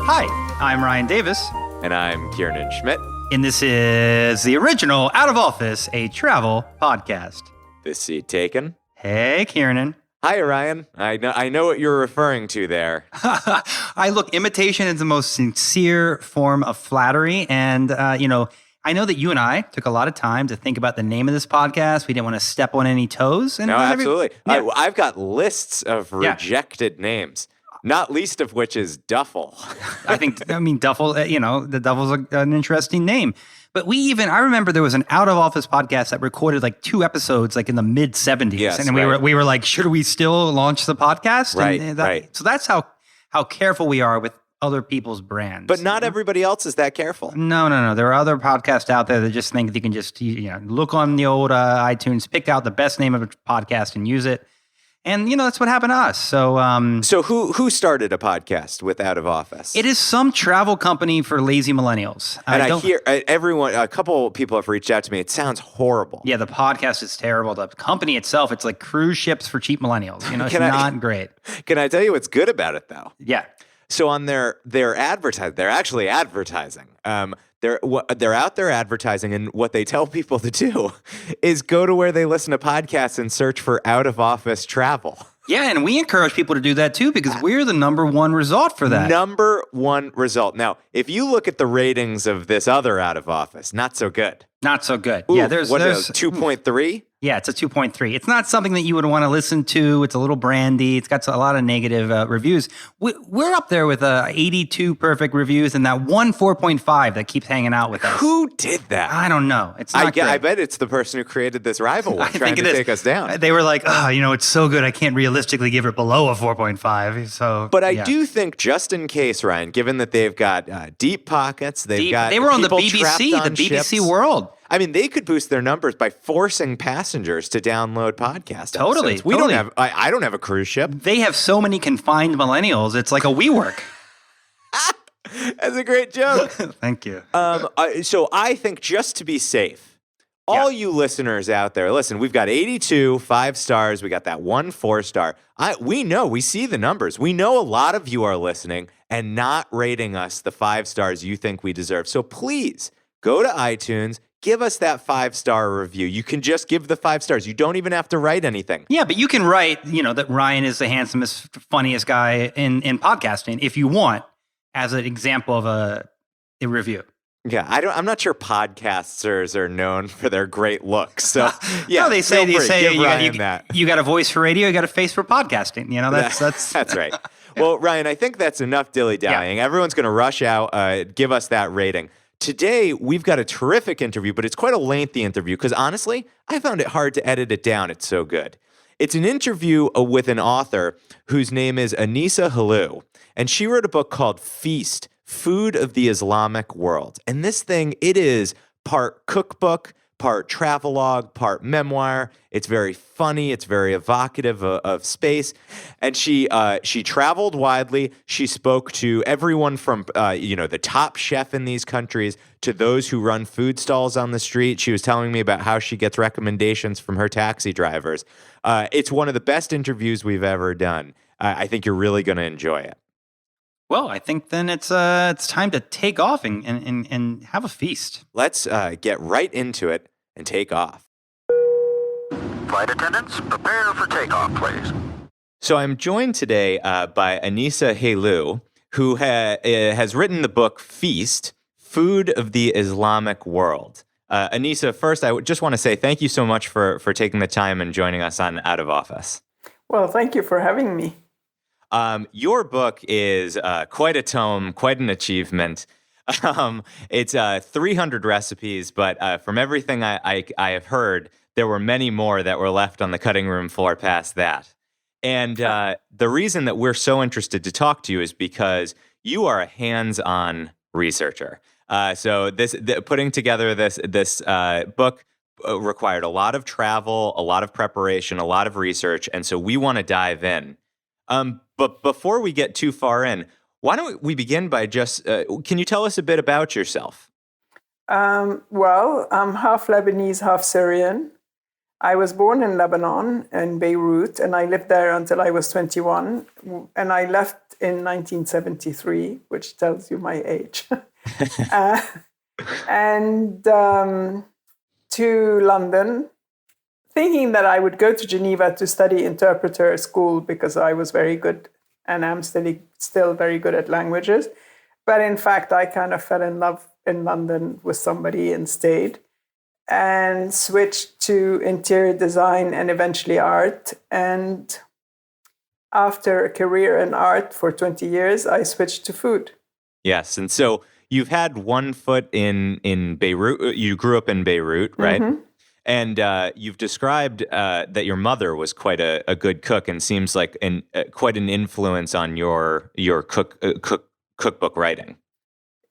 Hi, I'm Ryan Davis. And I'm Kiernan Schmidt. And this is the original Out of Office, a travel podcast. This seat taken. Hey, Kiernan. Hi, Ryan. I know what you're referring to there. Imitation is the most sincere form of flattery. And, I know that you and I took a lot of time to think about the name of this podcast. We didn't want to step on any toes. And no, absolutely. Yeah. I've got lists of rejected names, not least of which is Duffel. Duffel, the Duffel's an interesting name. But I remember there was an Out of Office podcast that recorded like 2 episodes like in the mid 70s. Yes, and we were like, should we still launch the podcast? Right. So that's how careful we are with other people's brands. But not everybody else is that careful. No. There are other podcasts out there that just think that you can just look on the old iTunes, pick out the best name of a podcast and use it. And, that's what happened to us. So who started a podcast with Out of Office? It is some travel company for lazy millennials. And I hear a couple people have reached out to me. It sounds horrible. Yeah, the podcast is terrible. The company itself, it's like cruise ships for cheap millennials. It's not great. Can I tell you what's good about it, though? Yeah. So on their advertising, they're actually advertising. They're out there advertising, and what they tell people to do is go to where they listen to podcasts and search for Out of Office travel. Yeah, and we encourage people to do that too because we're the number one result for that. Number one result. Now, if you look at the ratings of this other Out of Office, not so good. Not so good. Ooh, yeah, there's 2.3? Yeah, it's a 2.3. It's not something that you would want to listen to. It's a little brandy. It's got a lot of negative reviews. We're up there with 82 perfect reviews and that one 4.5 that keeps hanging out with us. Who did that? I don't know. It's not great. I bet it's the person who created this rival one trying to take us down. They were like, it's so good. I can't realistically give it below a 4.5. So, but I do think, just in case, Ryan, given that they've got deep pockets, they were on the BBC World. I mean, they could boost their numbers by forcing passengers to download podcast Totally. episodes. We don't have. I don't have a cruise ship. They have so many confined millennials. It's like a WeWork. That's a great joke. Thank you. So I think, just to be safe, all you listeners out there, listen, we've got 82 5 stars. We got that 1 4-star. We see the numbers. We know a lot of you are listening and not rating us the 5 stars you think we deserve. So please go to iTunes. Give us that 5-star review. You can just give the 5 stars. You don't even have to write anything. Yeah, but you can write, that Ryan is the handsomest, funniest guy in podcasting if you want, as an example of a review. Yeah, I'm not sure podcasters are known for their great looks. So yeah, no, they say you got a voice for radio, you got a face for podcasting. That's right. Well, Ryan, I think that's enough dilly-dallying. Yeah. Everyone's going to rush out, give us that rating. Today, we've got a terrific interview, but it's quite a lengthy interview because, honestly, I found it hard to edit it down. It's so good. It's an interview with an author whose name is Anissa Helou, and she wrote a book called Feast, Food of the Islamic World. And this thing, it is part cookbook, part travelogue, part memoir. It's very funny. It's very evocative of space. And she traveled widely. She spoke to everyone from, the top chef in these countries to those who run food stalls on the street. She was telling me about how she gets recommendations from her taxi drivers. It's one of the best interviews we've ever done. I think you're really going to enjoy it. Well, I think then it's time to take off and have a feast. Let's get right into it and take off. Flight attendants, prepare for takeoff, please. So I'm joined today by Anissa Helou, who has written the book Feast, Food of the Islamic World. Anissa, first, I just want to say thank you so much for taking the time and joining us on Out of Office. Well, thank you for having me. Your book is quite a tome, quite an achievement. It's 300 recipes, but from everything I have heard, there were many more that were left on the cutting room floor past that. And the reason that we're so interested to talk to you is because you are a hands-on researcher. So putting together this book required a lot of travel, a lot of preparation, a lot of research, and so we want to dive in. But before we get too far in, why don't we begin by just, can you tell us a bit about yourself? Well, I'm half Lebanese, half Syrian. I was born in Lebanon, in Beirut, and I lived there until I was 21. And I left in 1973, which tells you my age, uh, and to London, thinking that I would go to Geneva to study interpreter school because I was very good and I'm still very good at languages. But in fact, I kind of fell in love in London with somebody and stayed and switched to interior design and eventually art. And after a career in art for 20 years, I switched to food. Yes. And so you've had one foot in Beirut. You grew up in Beirut, right? Mm-hmm. And you've described that your mother was quite a good cook and seems like quite an influence on your cookbook writing.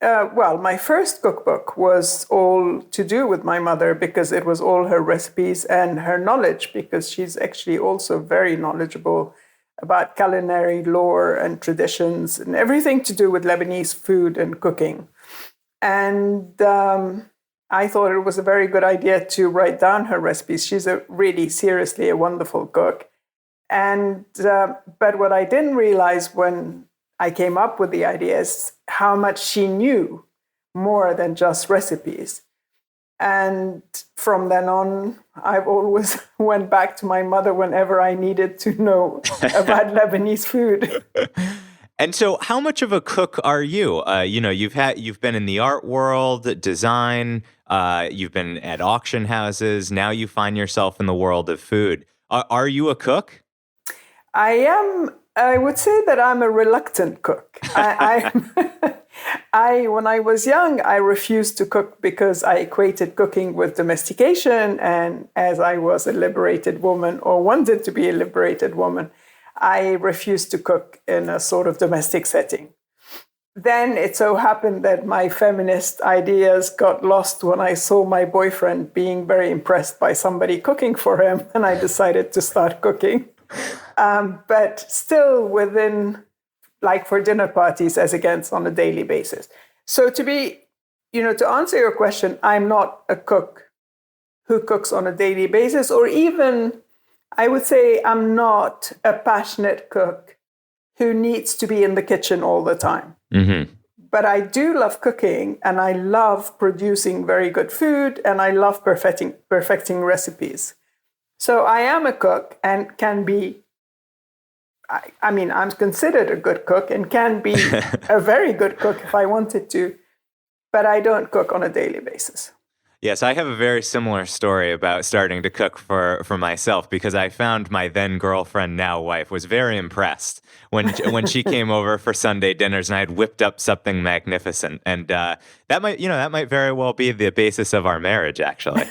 Well, my first cookbook was all to do with my mother because it was all her recipes and her knowledge, because she's actually also very knowledgeable about culinary lore and traditions and everything to do with Lebanese food and cooking. And I thought it was a very good idea to write down her recipes. She's seriously a wonderful cook. And but what I didn't realize when I came up with the idea is how much she knew more than just recipes. And from then on, I've always went back to my mother whenever I needed to know about Lebanese food. And so how much of a cook are you? You've been in the art world, design, you've been at auction houses. Now you find yourself in the world of food. Are you a cook? I would say that I'm a reluctant cook. When I was young, I refused to cook because I equated cooking with domestication. And as I was a liberated woman, or wanted to be a liberated woman, I refused to cook in a sort of domestic setting. Then it so happened that my feminist ideas got lost when I saw my boyfriend being very impressed by somebody cooking for him, and I decided to start cooking. But still within, like for dinner parties as against on a daily basis. So to answer your question, I'm not a cook who cooks on a daily basis, or even, I would say I'm not a passionate cook who needs to be in the kitchen all the time. Mm-hmm. But I do love cooking, and I love producing very good food, and I love perfecting recipes. So I am a cook and can be, I'm considered a good cook and can be a very good cook if I wanted to, but I don't cook on a daily basis. Yes, I have a very similar story about starting to cook for myself, because I found my then girlfriend, now wife, was very impressed when she came over for Sunday dinners and I had whipped up something magnificent. And that might very well be the basis of our marriage, actually.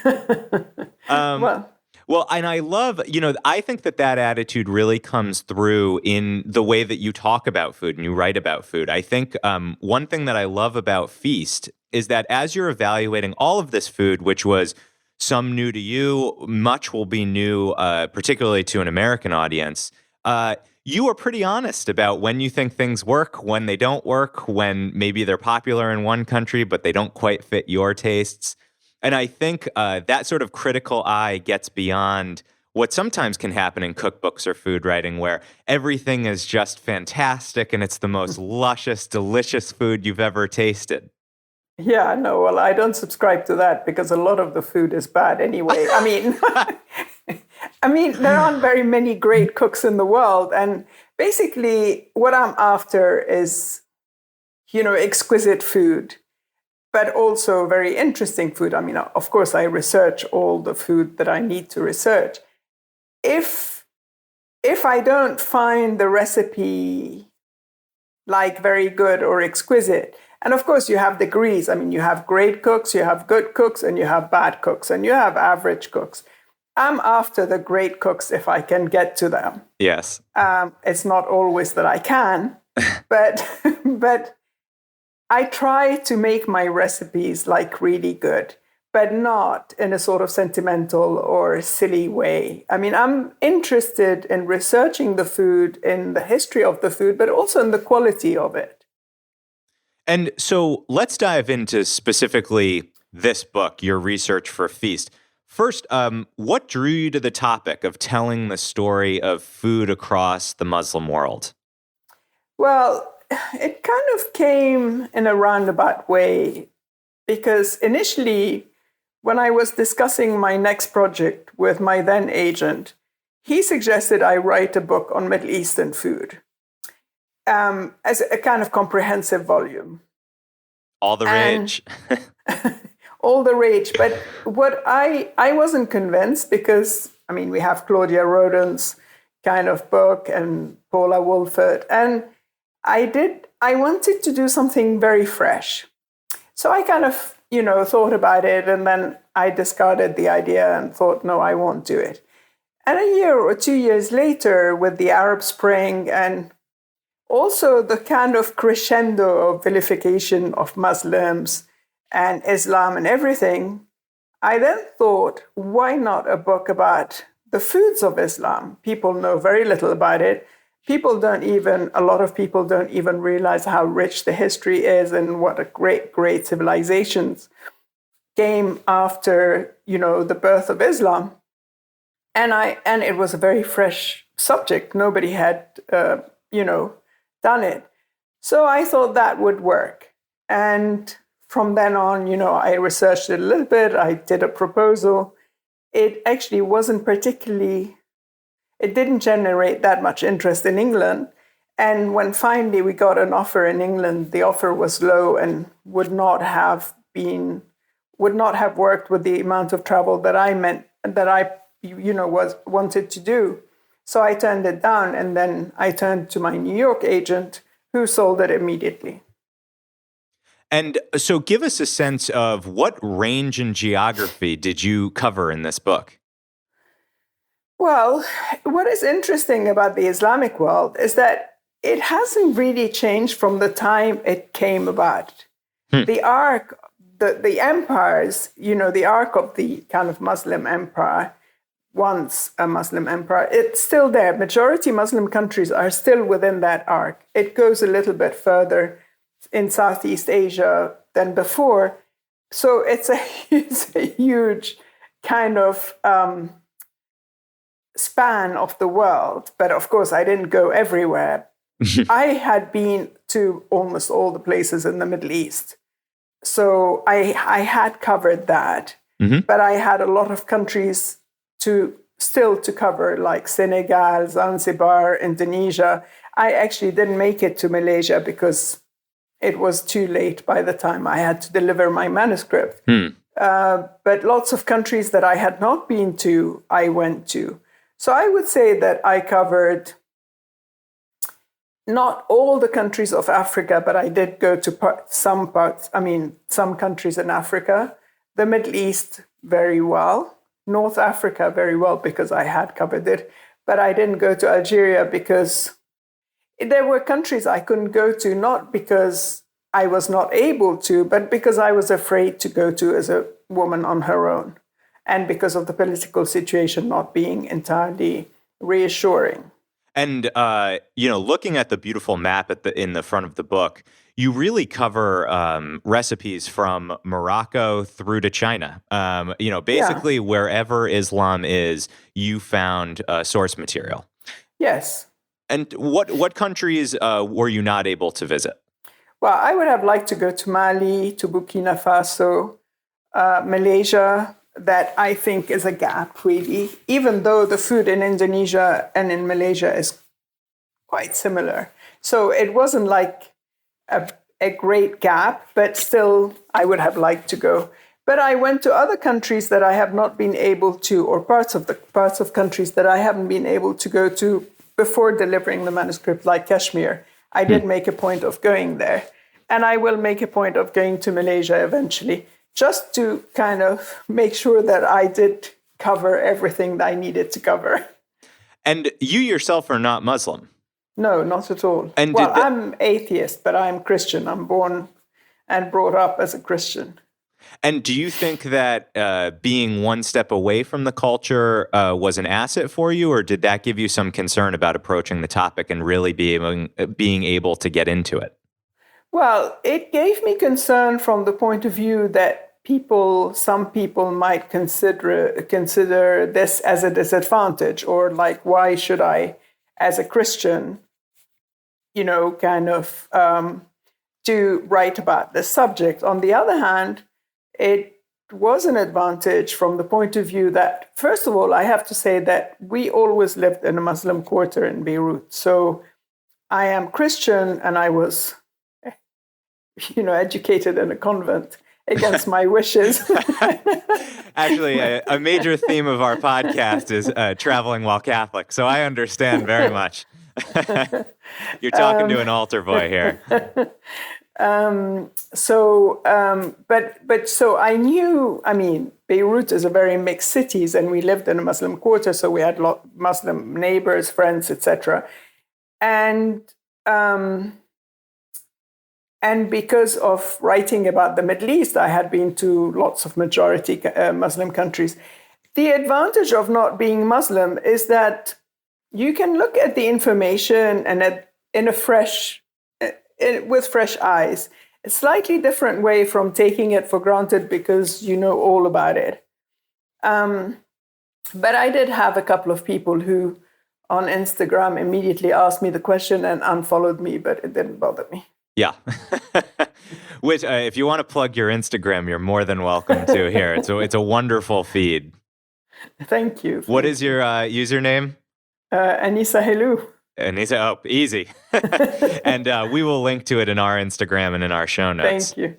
Well, and I love, I think that attitude really comes through in the way that you talk about food and you write about food. I think one thing that I love about Feast is that as you're evaluating all of this food, which was some new to you, much will be new, particularly to an American audience, you are pretty honest about when you think things work, when they don't work, when maybe they're popular in one country, but they don't quite fit your tastes. And I think that sort of critical eye gets beyond what sometimes can happen in cookbooks or food writing, where everything is just fantastic and it's the most luscious, delicious food you've ever tasted. Yeah, no, well, I don't subscribe to that because a lot of the food is bad anyway. There aren't very many great cooks in the world. And basically what I'm after is, exquisite food, but also very interesting food. Of course, I research all the food that I need to research. If I don't find the recipe very good or exquisite, and of course you have degrees. You have great cooks, you have good cooks, and you have bad cooks, and you have average cooks. I'm after the great cooks if I can get to them. Yes. It's not always that I can, but I try to make my recipes really good, but not in a sort of sentimental or silly way. I'm interested in researching the food, in the history of the food, but also in the quality of it. And so let's dive into specifically this book, your research for Feast. First, what drew you to the topic of telling the story of food across the Muslim world? Well, it kind of came in a roundabout way because initially, when I was discussing my next project with my then agent, he suggested I write a book on Middle Eastern food as a kind of comprehensive volume. All the rage. All the rage. But what I wasn't convinced because, I mean, we have Claudia Rodin's kind of book and Paula Wolfert. And I wanted to do something very fresh. So I kind of, thought about it, and then I discarded the idea and thought, no, I won't do it. And a year or 2 years later, with the Arab Spring and also the kind of crescendo of vilification of Muslims and Islam and everything, I then thought, why not a book about the foods of Islam? People know very little about it. A lot of people don't even realize how rich the history is and what a great civilizations came after, the birth of Islam. And it was a very fresh subject. Nobody had, done it. So I thought that would work. And from then on, I researched it a little bit. I did a proposal. It actually it didn't generate that much interest in England. And when finally we got an offer in England, the offer was low and would not have worked with the amount of travel that I wanted to do. So I turned it down, and then I turned to my New York agent, who sold it immediately. And so give us a sense of what range and geography did you cover in this book? Well, what is interesting about the Islamic world is that it hasn't really changed from the time it came about. The arc, the empires, the arc of the kind of Muslim empire, once a Muslim empire, it's still there. Majority Muslim countries are still within that arc. It goes a little bit further in Southeast Asia than before. So it's a huge kind of span of the world. But of course, I didn't go everywhere. I had been to almost all the places in the Middle East. So I had covered that. But I had a lot of countries to cover, like Senegal, Zanzibar, Indonesia. I actually didn't make it to Malaysia because it was too late by the time I had to deliver my manuscript. But lots of countries that I had not been to, I went to. So I would say that I covered not all the countries of Africa, but I did go to some countries in Africa, the Middle East very well, North Africa very well because I had covered it, but I didn't go to Algeria because there were countries I couldn't go to, not because I was not able to, but because I was afraid to go to as a woman on her own, and because of the political situation not being entirely reassuring. And, looking at the beautiful map in the front of the book, you really cover recipes from Morocco through to China. Basically wherever Islam is, you found source material. Yes. And what countries were you not able to visit? Well, I would have liked to go to Mali, to Burkina Faso, Malaysia. That I think is a gap, really, even though the food in Indonesia and in Malaysia is quite similar. So it wasn't like a great gap, but still I would have liked to go. But I went to other countries that I have not been able to, or parts of countries that I haven't been able to go to before delivering the manuscript, like Kashmir. I did make a point of going there. And I will make a point of going to Malaysia eventually, just to kind of make sure that I did cover everything that I needed to cover. And you yourself are not Muslim? No, not at all. And I'm atheist, but I'm Christian. I'm born and brought up as a Christian. And do you think that being one step away from the culture was an asset for you, or did that give you some concern about approaching the topic and really being able to get into it? Well, it gave me concern from the point of view that some people might consider this as a disadvantage, or like, why should I, as a Christian, kind of to write about the subject. On the other hand, it was an advantage from the point of view that, first of all, I have to say that we always lived in a Muslim quarter in Beirut. So I am Christian, and I was, educated in a convent against my wishes. Actually, a major theme of our podcast is traveling while Catholic, so I understand very much. You're talking to an altar boy here. So I knew, Beirut is a very mixed city, and we lived in a Muslim quarter, so we had Muslim neighbors, friends, etc. And because of writing about the Middle East, I had been to lots of majority Muslim countries. The advantage of not being Muslim is that you can look at the information and with fresh eyes. A slightly different way from taking it for granted because you know all about it. But I did have a couple of people who on Instagram immediately asked me the question and unfollowed me, but it didn't bother me. Yeah. Which, if you want to plug your Instagram, you're more than welcome to here. It's a wonderful feed. Thank you. What is your username? Anissa Helou. Anissa, oh, easy. And we will link to it in our Instagram and in our show notes. Thank you.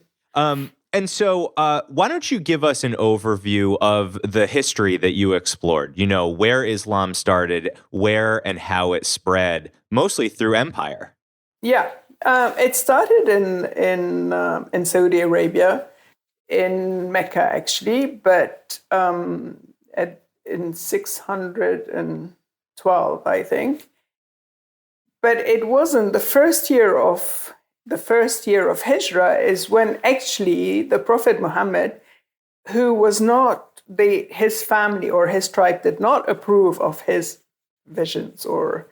And so why don't you give us an overview of the history that you explored? Where Islam started, where and how it spread, mostly through empire. Yeah. It started in Saudi Arabia, in Mecca actually, but in 612, I think. But it wasn't the first year of Hijrah is when actually the Prophet Muhammad, who was not his family or his tribe did not approve of his visions or.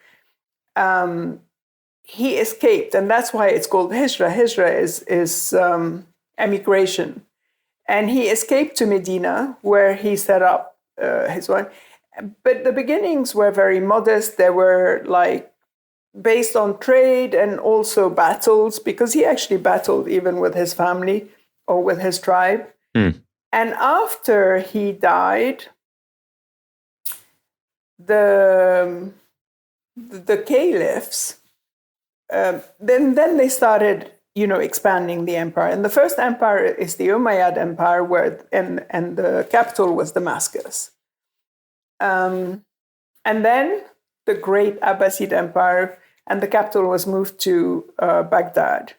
He escaped, and that's why it's called Hijrah. Hijrah is emigration. And he escaped to Medina, where he set up his wife. But the beginnings were very modest. They were based on trade and also battles, because he actually battled even with his family or with his tribe. And after he died, the caliphs, then they started, expanding the empire. And the first empire is the Umayyad Empire, and the capital was Damascus. And then the great Abbasid Empire, and the capital was moved to Baghdad.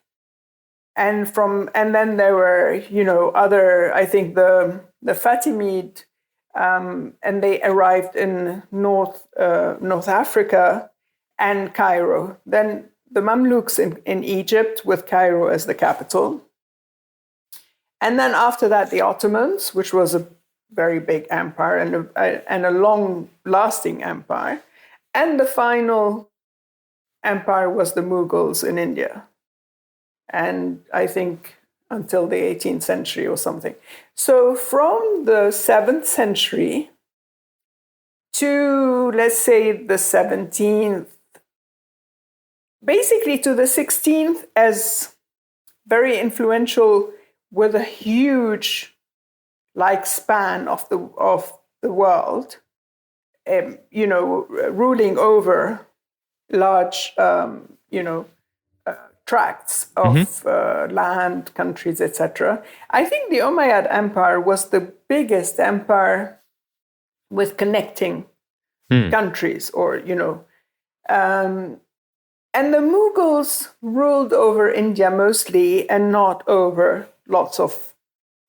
And then there were, other, I think the Fatimid, and they arrived in North Africa and Cairo. Then the Mamluks in Egypt, with Cairo as the capital. And then after that, the Ottomans, which was a very big empire and a long-lasting empire. And the final empire was the Mughals in India. And I think until the 18th century or something. So from the 7th century to, let's say, the 17th, basically to the 16th, as very influential, with a huge span of the world, ruling over large tracts of land, countries, etc. I think the Umayyad Empire was the biggest empire with connecting countries, or and the Mughals ruled over India mostly, and not over lots of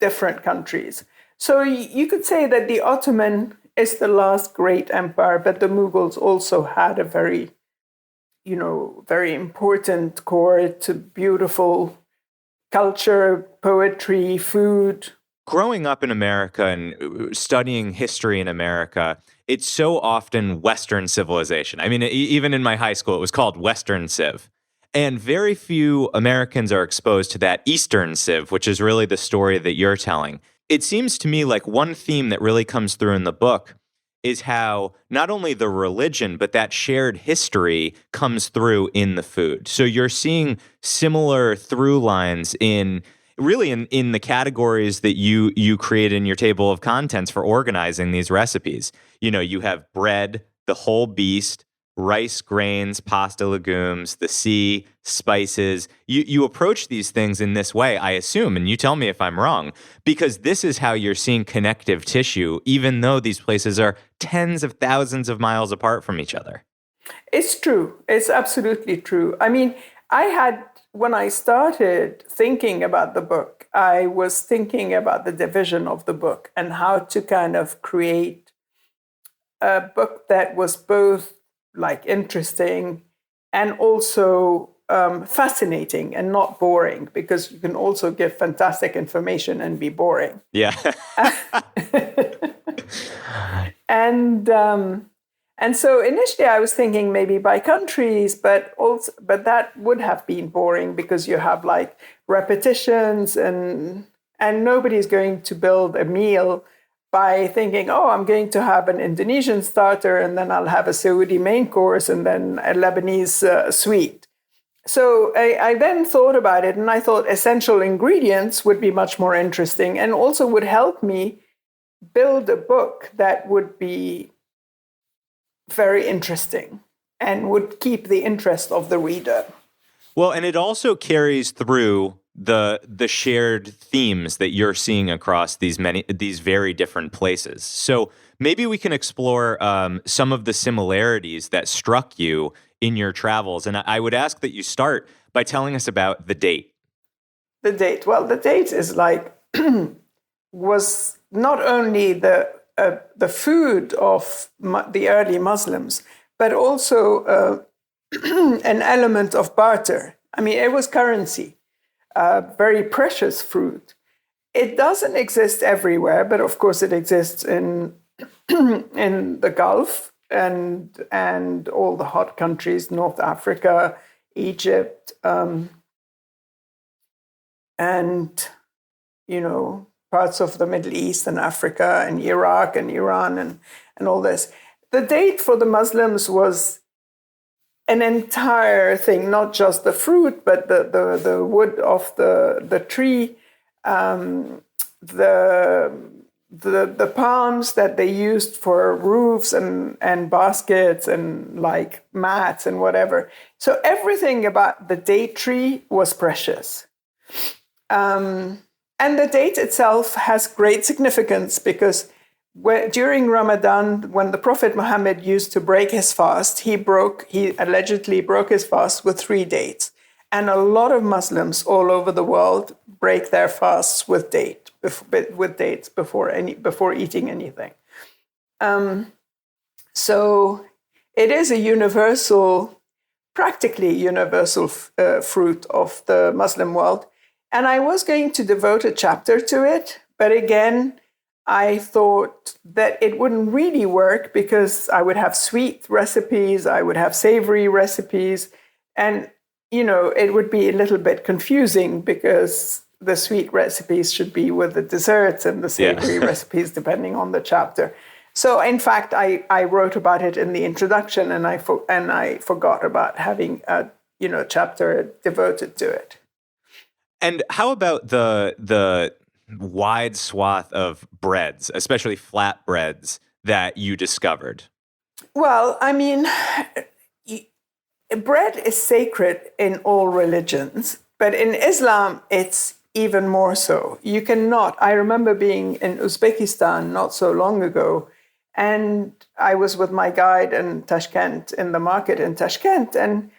different countries. So you could say that the Ottoman is the last great empire, but the Mughals also had a very, very important court, beautiful culture, poetry, food. Growing up in America and studying history in America, it's so often Western civilization. I mean, even in my high school, it was called Western Civ. And very few Americans are exposed to that Eastern Civ, which is really the story that you're telling. It seems to me like one theme that really comes through in the book is how not only the religion, but that shared history comes through in the food. So you're seeing similar through lines in the categories that you create in your table of contents for organizing these recipes. You have bread, the whole beast, rice, grains, pasta, legumes, the sea, spices. You approach these things in this way, I assume, and you tell me if I'm wrong, because this is how you're seeing connective tissue, even though these places are tens of thousands of miles apart from each other. It's true. It's absolutely true. I mean, when I started thinking about the book, I was thinking about the division of the book and how to kind of create a book that was both like interesting and also fascinating and not boring, because you can also give fantastic information and be boring. Yeah. And so initially I was thinking maybe by countries, but that would have been boring because you have like repetitions and nobody's going to build a meal by thinking, oh, I'm going to have an Indonesian starter and then I'll have a Saudi main course and then a Lebanese sweet. So I then thought about it and I thought essential ingredients would be much more interesting and also would help me build a book that would be very interesting and would keep the interest of the reader. Well, and it also carries through the shared themes that you're seeing across these very different places. So maybe we can explore some of the similarities that struck you in your travels. And I would ask that you start by telling us about the date. The date. Well, the date is like was not only the food of the early Muslims, but also an element of barter. I mean, it was currency. Very precious fruit. It doesn't exist everywhere, but of course it exists in the Gulf and all the hot countries, North Africa, Egypt, and parts of the Middle East and Africa and Iraq and Iran and all this. The date for the Muslims was an entire thing, not just the fruit, but the wood of the tree, the palms that they used for roofs and baskets and like mats and whatever. So everything about the date tree was precious. And the date itself has great significance because during Ramadan, when the Prophet Muhammad used to break his fast, he allegedly broke his fast with 3 dates. And a lot of Muslims all over the world break their fasts with dates before eating anything. So it is a practically universal fruit of the Muslim world. And I was going to devote a chapter to it, but again, I thought that it wouldn't really work because I would have sweet recipes, I would have savory recipes, and it would be a little bit confusing because the sweet recipes should be with the desserts and the savory recipes depending on the chapter. So in fact, I wrote about it in the introduction, and I forgot about having a chapter devoted to it. And how about the wide swath of breads, especially flatbreads, that you discovered? Well, I mean, bread is sacred in all religions, but in Islam, it's even more so. You cannot. I remember being in Uzbekistan not so long ago, and I was with my guide in Tashkent, in the market in Tashkent, and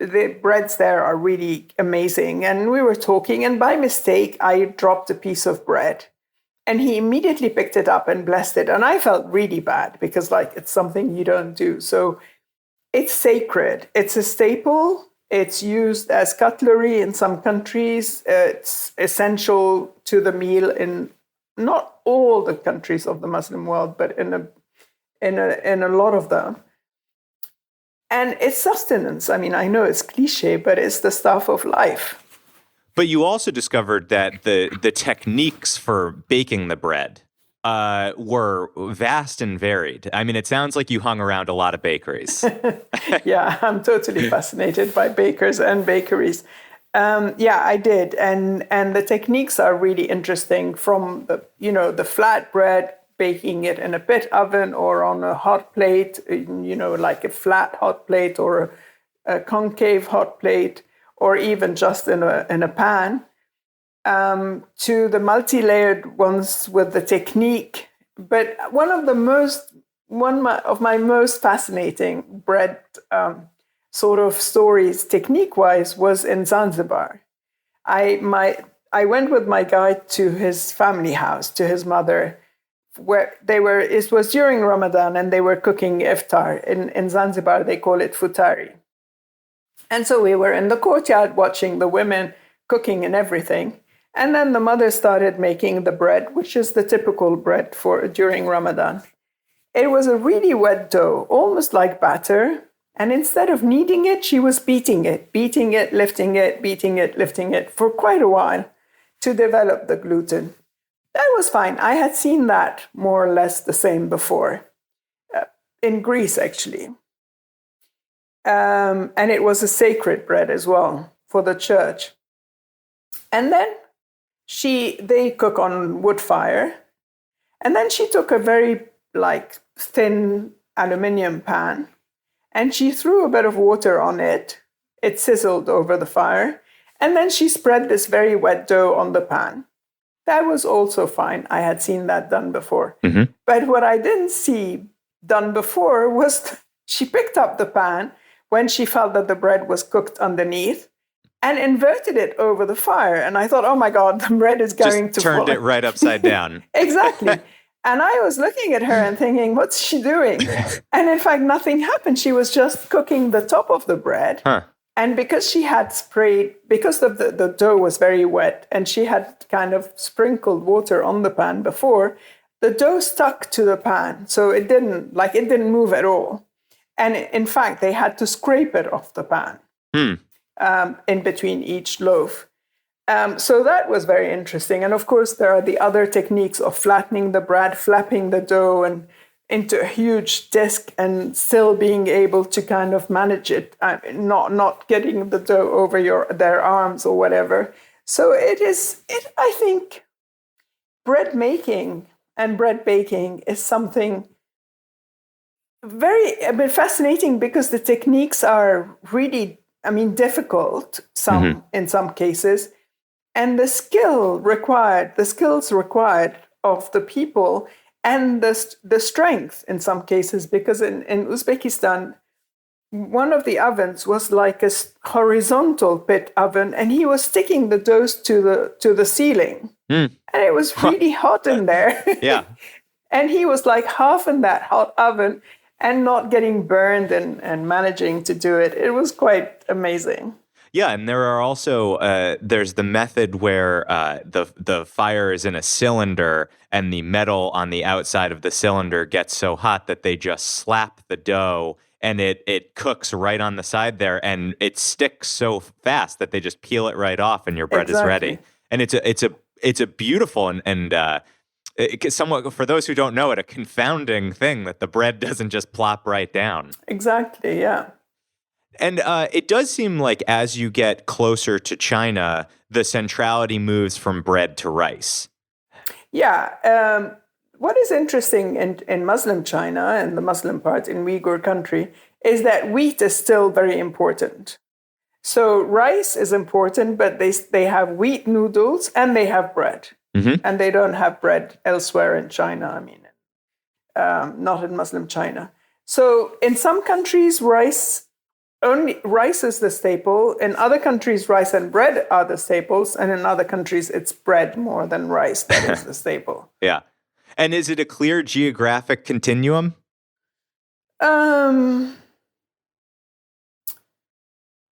the breads there are really amazing. And we were talking, and by mistake, I dropped a piece of bread. And he immediately picked it up and blessed it. And I felt really bad because, it's something you don't do. So it's sacred. It's a staple. It's used as cutlery in some countries. It's essential to the meal in not all the countries of the Muslim world, but in a lot of them. And it's sustenance. I mean, I know it's cliche, but it's the stuff of life. But you also discovered that the techniques for baking the bread were vast and varied. I mean, it sounds like you hung around a lot of bakeries. Yeah, I'm totally fascinated by bakers and bakeries. Yeah, I did, and the techniques are really interesting. From the flatbread, baking it in a pit oven or on a hot plate, like a flat hot plate or a concave hot plate, or even just in a pan, to the multi-layered ones with the technique. But one of my most fascinating bread sort of stories, technique-wise, was in Zanzibar. I went with my guide to his family house, to his mother, where it was during Ramadan, and they were cooking iftar. In Zanzibar, they call it futari. And so we were in the courtyard watching the women cooking and everything. And then the mother started making the bread, which is the typical bread for during Ramadan. It was a really wet dough, almost like batter. And instead of kneading it, she was beating it, lifting it, beating it, lifting it for quite a while to develop the gluten. That was fine. I had seen that more or less the same before, in Greece, actually. And it was a sacred bread as well for the church. And then they cook on wood fire. And then she took a very thin aluminium pan, and she threw a bit of water on it. It sizzled over the fire. And then she spread this very wet dough on the pan. That was also fine. I had seen that done before. Mm-hmm. But what I didn't see done before was she picked up the pan when she felt that the bread was cooked underneath and inverted it over the fire. And I thought, oh my God, the bread is going to fall. Turned it right upside down. Exactly. And I was looking at her and thinking, what's she doing? And in fact, nothing happened. She was just cooking the top of the bread. Huh. And because she had sprayed, because the dough was very wet and she had kind of sprinkled water on the pan before, the dough stuck to the pan. So it didn't move at all. And in fact, they had to scrape it off the pan in between each loaf. So that was very interesting. And of course, there are the other techniques of flattening the bread, flapping the dough and into a huge disc and still being able to kind of manage it, not getting the dough over their arms or whatever. So I think bread making and bread baking is something a bit fascinating because the techniques are really, difficult, in some cases. And the skills required of the people and the strength in some cases, because in Uzbekistan, one of the ovens was like a horizontal pit oven, and he was sticking the doughs to the ceiling. And it was really hot in there. Yeah. And he was like half in that hot oven and not getting burned and managing to do it. It was quite amazing. Yeah, and there are also there's the method where the fire is in a cylinder and the metal on the outside of the cylinder gets so hot that they just slap the dough and it cooks right on the side there, and it sticks so fast that they just peel it right off and your bread is ready. And it's a beautiful and somewhat, for those who don't know it, a confounding thing that the bread doesn't just plop right down. Exactly, yeah. And it does seem like as you get closer to China, the centrality moves from bread to rice. Yeah. What is interesting in Muslim China and the Muslim part in Uyghur country is that wheat is still very important. So rice is important, but they have wheat noodles and they have bread. Mm-hmm. And they don't have bread elsewhere in China, not in Muslim China. So in some countries, rice is the staple. In other countries, rice and bread are the staples. And in other countries, it's bread more than rice that is the staple. Yeah. And is it a clear geographic continuum?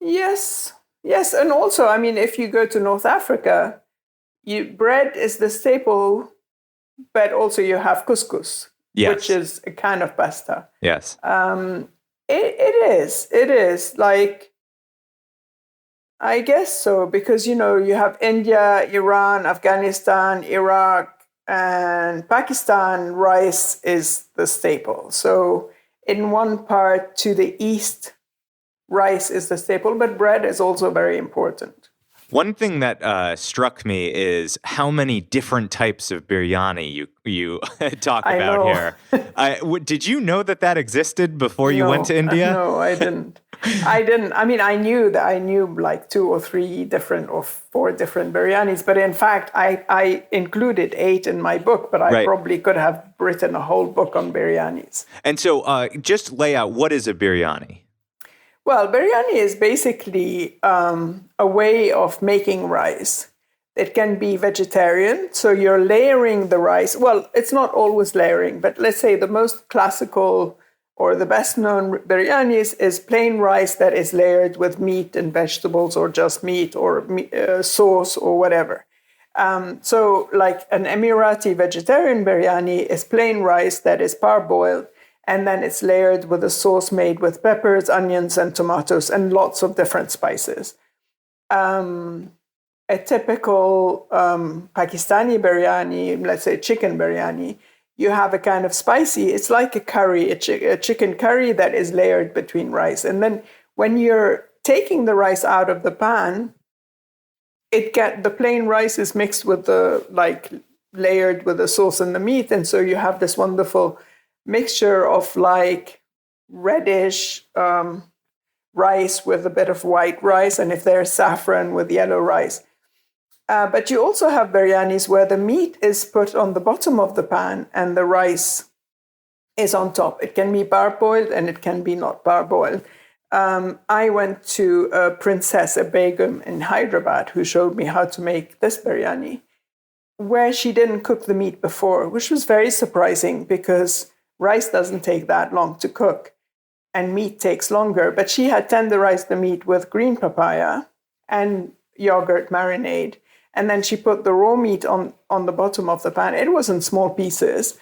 Yes. Yes. And also, if you go to North Africa, bread is the staple, but also you have couscous, yes, which is a kind of pasta. Yes. It is like, I guess so, because, you have India, Iran, Afghanistan, Iraq, and Pakistan, rice is the staple. So in one part to the east, rice is the staple, but bread is also very important. One thing that struck me is how many different types of biryani you talk I about know. here. Did you know that existed before you went to India? No, I didn't. I mean, I knew like 2 or 3 different or 4 different biryanis, but in fact, I included 8 in my book, but I probably could have written a whole book on biryanis. And so just lay out, what is a biryani? Well, biryani is basically a way of making rice. It can be vegetarian, so you're layering the rice. Well, it's not always layering, but let's say the most classical or the best known biryanis is plain rice that is layered with meat and vegetables or just meat or sauce or whatever. So like an Emirati vegetarian biryani is plain rice that is parboiled, and then it's layered with a sauce made with peppers, onions, and tomatoes, and lots of different spices. A typical Pakistani biryani, let's say chicken biryani, you have a kind of spicy, it's like a curry, a chicken curry that is layered between rice. And then when you're taking the rice out of the pan, the plain rice is mixed with layered with the sauce and the meat. And so you have this wonderful mixture of like reddish rice with a bit of white rice, and if there's saffron, with yellow rice. But you also have biryanis where the meat is put on the bottom of the pan and the rice is on top. It can be parboiled and it can be not parboiled. I went to a princess, a begum in Hyderabad, who showed me how to make this biryani, where she didn't cook the meat before, which was very surprising because rice doesn't take that long to cook and meat takes longer. But she had tenderized the meat with green papaya and yogurt marinade. And then she put the raw meat on the bottom of the pan. It was in small pieces.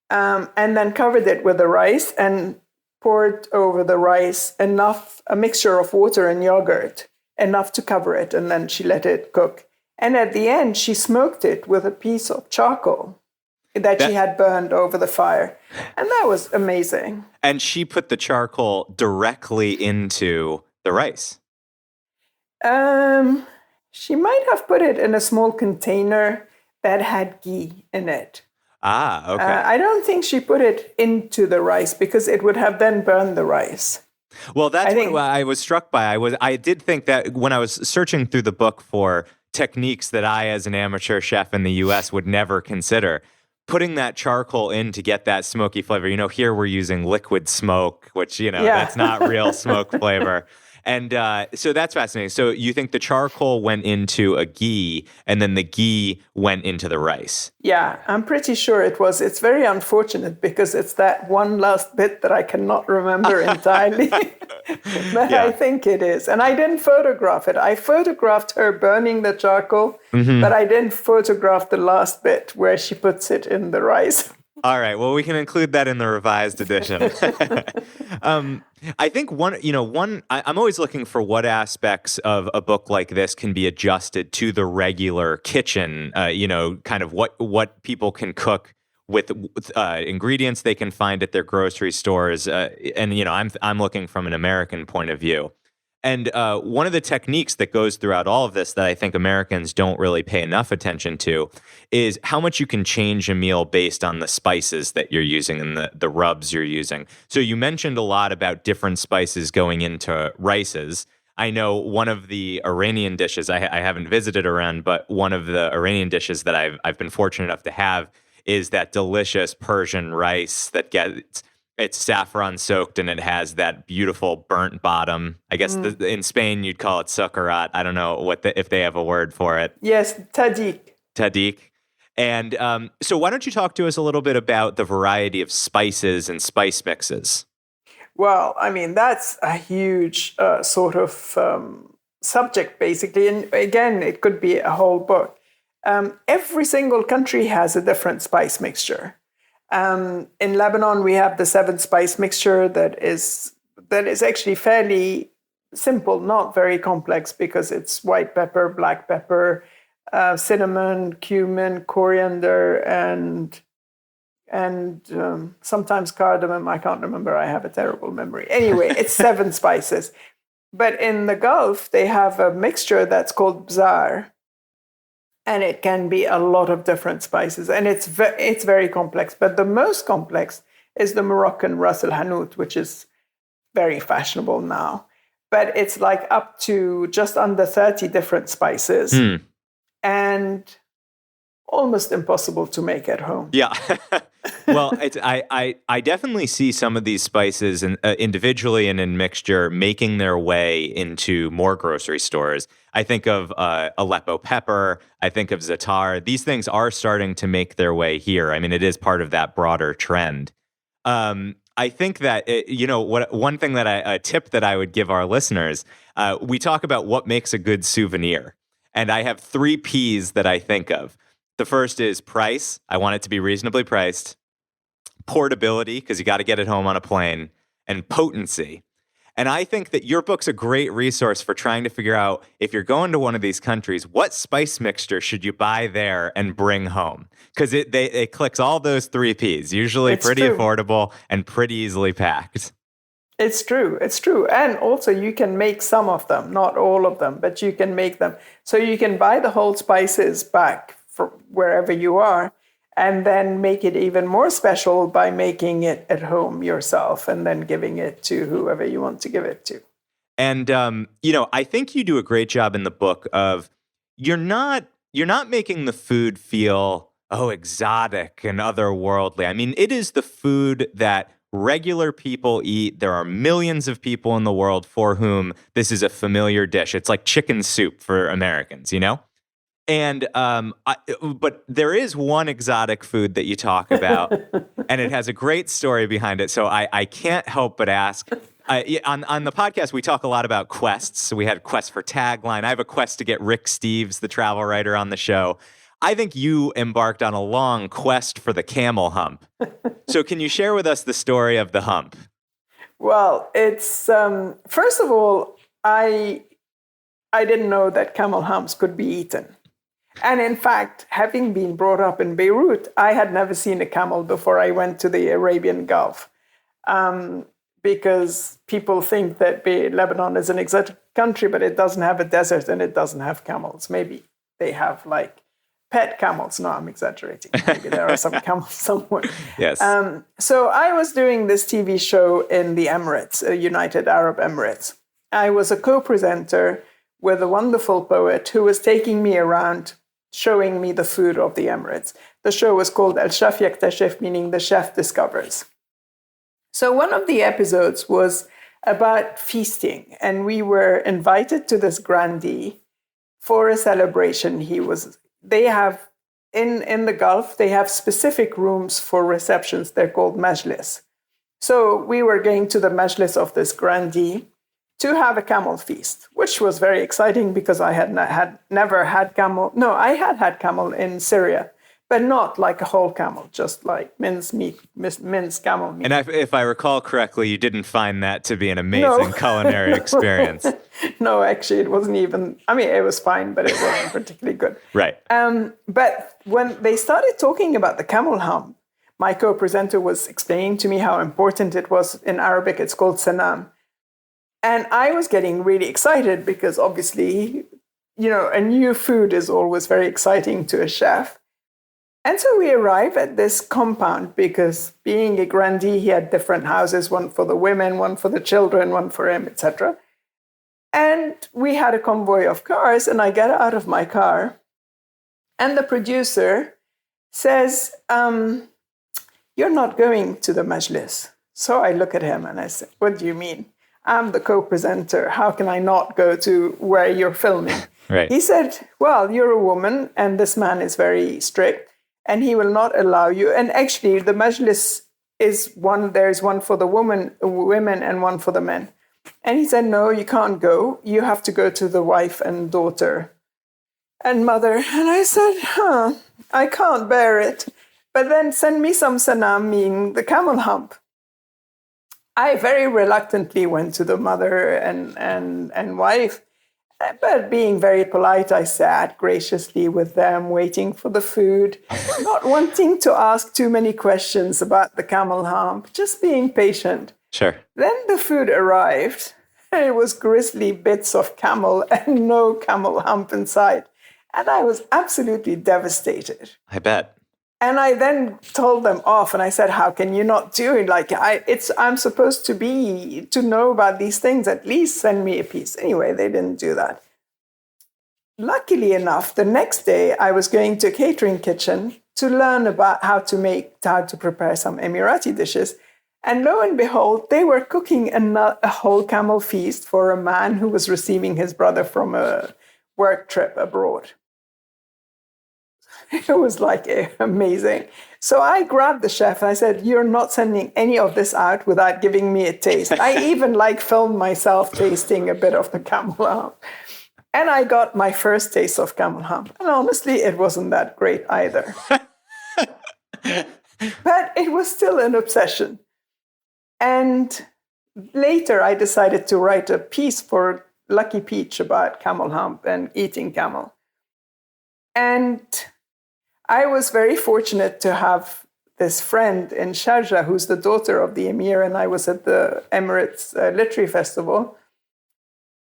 And then covered it with the rice and poured over the rice a mixture of water and yogurt, enough to cover it. And then she let it cook. And at the end, she smoked it with a piece of charcoal that she had burned over the fire. And that was amazing. And she put the charcoal directly into the rice. She might have put it in a small container that had ghee in it. Ah, okay. I don't think she put it into the rice because it would have then burned the rice. Well, that's what I was struck by. I did think that when I was searching through the book for techniques that I, as an amateur chef in the U.S., would never consider, putting that charcoal in to get that smoky flavor. Here we're using liquid smoke, which, that's not real smoke flavor. And so that's fascinating. So you think the charcoal went into a ghee and then the ghee went into the rice? Yeah, I'm pretty sure it was. It's very unfortunate because it's that one last bit that I cannot remember entirely. But I think it is. And I didn't photograph it. I photographed her burning the charcoal, but I didn't photograph the last bit where she puts it in the rice. All right. Well, we can include that in the revised edition. I think I'm always looking for what aspects of a book like this can be adjusted to the regular kitchen, kind of what people can cook with ingredients they can find at their grocery stores. I'm looking from an American point of view. And one of the techniques that goes throughout all of this that I think Americans don't really pay enough attention to is how much you can change a meal based on the spices that you're using and the rubs you're using. So you mentioned a lot about different spices going into rices. I know one of the Iranian dishes, I haven't visited Iran, but one of the Iranian dishes that I've been fortunate enough to have is that delicious Persian rice that it's saffron soaked and it has that beautiful burnt bottom. I guess in Spain you'd call it succarat. I don't know if they have a word for it. Yes, tadik. Tadik. And so why don't you talk to us a little bit about the variety of spices and spice mixes? Well, I mean, that's a huge sort of subject, basically. And again, it could be a whole book. Every single country has a different spice mixture. In Lebanon, we have the 7 spice mixture that is actually fairly simple, not very complex, because it's white pepper, black pepper, cinnamon, cumin, coriander, and sometimes cardamom. I can't remember. I have a terrible memory. Anyway, it's 7 spices. But in the Gulf, they have a mixture that's called bzar, and it can be a lot of different spices, and it's very complex. But the most complex is the Moroccan ras el hanout, which is very fashionable now. But it's like up to just under 30 different spices, and almost impossible to make at home. Yeah. Well, I definitely see some of these spices individually and in mixture making their way into more grocery stores. I think of Aleppo pepper. I think of za'atar. These things are starting to make their way here. I mean, it is part of that broader trend. I think that, one thing a tip that I would give our listeners, we talk about what makes a good souvenir. And I have 3 P's that I think of. The first is price. I want it to be reasonably priced. Portability, because you got to get it home on a plane. And potency. And I think that your book's a great resource for trying to figure out, if you're going to one of these countries, what spice mixture should you buy there and bring home? Because it clicks all those 3 Ps, usually it's pretty affordable and pretty easily packed. It's true. It's true. And also you can make some of them, not all of them, but you can make them. So you can buy the whole spices back from wherever you are, and then make it even more special by making it at home yourself and then giving it to whoever you want to give it to. And, I think you do a great job in the book of you're not making the food feel, exotic and otherworldly. I mean, it is the food that regular people eat. There are millions of people in the world for whom this is a familiar dish. It's like chicken soup for Americans, And but there is one exotic food that you talk about, and it has a great story behind it. So I can't help but ask. On the podcast, we talk a lot about quests. So we had a quest for tagline. I have a quest to get Rick Steves, the travel writer, on the show. I think you embarked on a long quest for the camel hump. So can you share with us the story of the hump? Well, it's first of all, I didn't know that camel humps could be eaten. And in fact, having been brought up in Beirut, I had never seen a camel before I went to the Arabian Gulf, because people think that Lebanon is an exotic country, but it doesn't have a desert and it doesn't have camels. Maybe they have like pet camels. No, I'm exaggerating. Maybe there are some camels somewhere. Yes. So I was doing this TV show in the Emirates, United Arab Emirates. I was a co-presenter with a wonderful poet who was taking me around, showing me the food of the Emirates. The show was called El Chef Yaktashif, meaning the chef discovers. So one of the episodes was about feasting, and we were invited to this grandee for a celebration. They have, in the Gulf, they have specific rooms for receptions. They're called majlis. So we were going to the majlis of this grandee to have a camel feast, which was very exciting because I had never had camel. No, I had camel in Syria, but not like a whole camel, just like minced camel meat. And if I recall correctly, you didn't find that to be an amazing culinary experience. No, actually, it wasn't even, it was fine, but it wasn't particularly good. Right. But when they started talking about the camel hump, my co-presenter was explaining to me how important it was. In Arabic, it's called sanam. And I was getting really excited because obviously, a new food is always very exciting to a chef. And so we arrive at this compound because being a grandee, he had different houses, one for the women, one for the children, one for him, etc. And we had a convoy of cars, and I get out of my car, and the producer says, "You're not going to the majlis." So I look at him and I said, "What do you mean? I'm the co-presenter. How can I not go to where you're filming?" Right. He said, "Well, you're a woman, and this man is very strict, and he will not allow you. And actually, the majlis is one. There's one for the women and one for the men." And he said, "No, you can't go. You have to go to the wife and daughter and mother." And I said, I can't bear it. But then send me some sanam, meaning the camel hump. I very reluctantly went to the mother and wife. But being very polite, I sat graciously with them, waiting for the food, not wanting to ask too many questions about the camel hump, just being patient. Sure. Then the food arrived. It was grisly bits of camel and no camel hump inside. And I was absolutely devastated. I bet. And I then told them off, and I said, "How can you not do it? Like I'm supposed to know about these things. At least send me a piece." Anyway, they didn't do that. Luckily enough, the next day I was going to a catering kitchen to learn about how to prepare some Emirati dishes. And lo and behold, they were cooking a whole camel feast for a man who was receiving his brother from a work trip abroad. It was like amazing. So I grabbed the chef and I said, "You're not sending any of this out without giving me a taste." I even filmed myself tasting a bit of the camel hump. And I got my first taste of camel hump. And honestly, it wasn't that great either. But it was still an obsession. And later I decided to write a piece for Lucky Peach about camel hump and eating camel. And I was very fortunate to have this friend in Sharjah, who's the daughter of the Emir, and I was at the Emirates Literary Festival.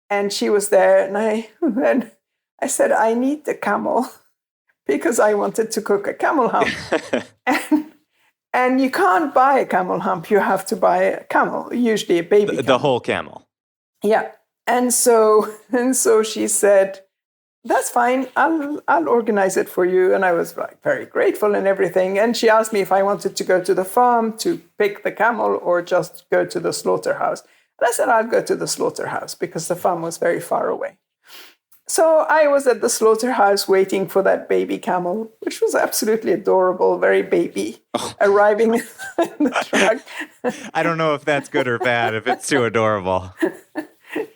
And she was there, and I said, "I need the camel," because I wanted to cook a camel hump. And you can't buy a camel hump, you have to buy a camel, usually a baby camel. The whole camel. Yeah. And so she said, "That's fine, I'll organize it for you." And I was very grateful and everything. And she asked me if I wanted to go to the farm to pick the camel or just go to the slaughterhouse. And I said, "I'll go to the slaughterhouse," because the farm was very far away. So I was at the slaughterhouse waiting for that baby camel, which was absolutely adorable, very baby, arriving in the truck. I don't know if that's good or bad, if it's too adorable.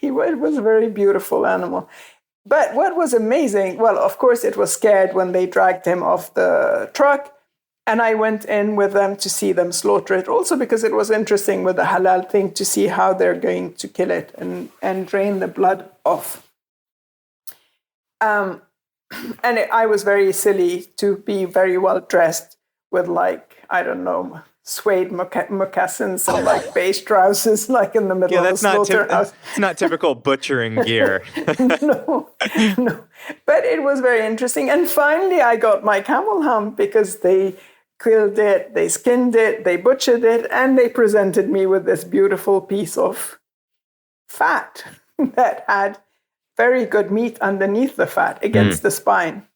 It was a very beautiful animal. But what was amazing, well, of course, it was scared when they dragged him off the truck. And I went in with them to see them slaughter it, also because it was interesting with the halal thing to see how they're going to kill it and drain the blood off. And I was very silly to be very well dressed with I don't know, suede moccasins and beige trousers, in the middle of the slaughterhouse. It's not typical butchering gear. No. But it was very interesting. And finally I got my camel hump because they killed it, they skinned it, they butchered it, and they presented me with this beautiful piece of fat that had very good meat underneath the fat against the spine.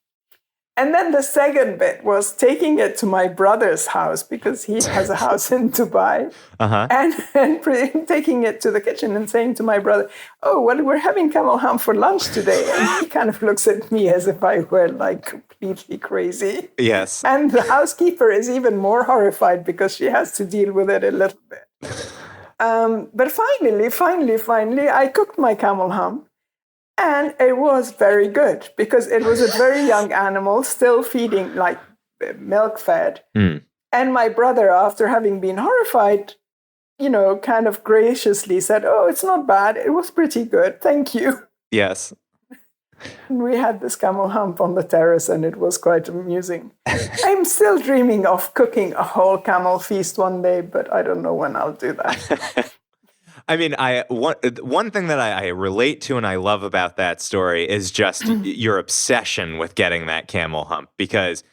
And then the second bit was taking it to my brother's house, because he has a house in Dubai, and taking it to the kitchen and saying to my brother, "Oh, well, we're having camel hump for lunch today." And he kind of looks at me as if I were completely crazy. Yes. And the housekeeper is even more horrified because she has to deal with it a little bit. But finally, I cooked my camel hump. And it was very good because it was a very young animal, still feeding milk fed. And my brother, after having been horrified, kind of graciously said, "Oh, it's not bad. It was pretty good. Thank you." Yes. And we had this camel hump on the terrace, and it was quite amusing. I'm still dreaming of cooking a whole camel feast one day, but I don't know when I'll do that. I mean, one thing that I relate to and I love about that story is just your obsession with getting that camel hump, because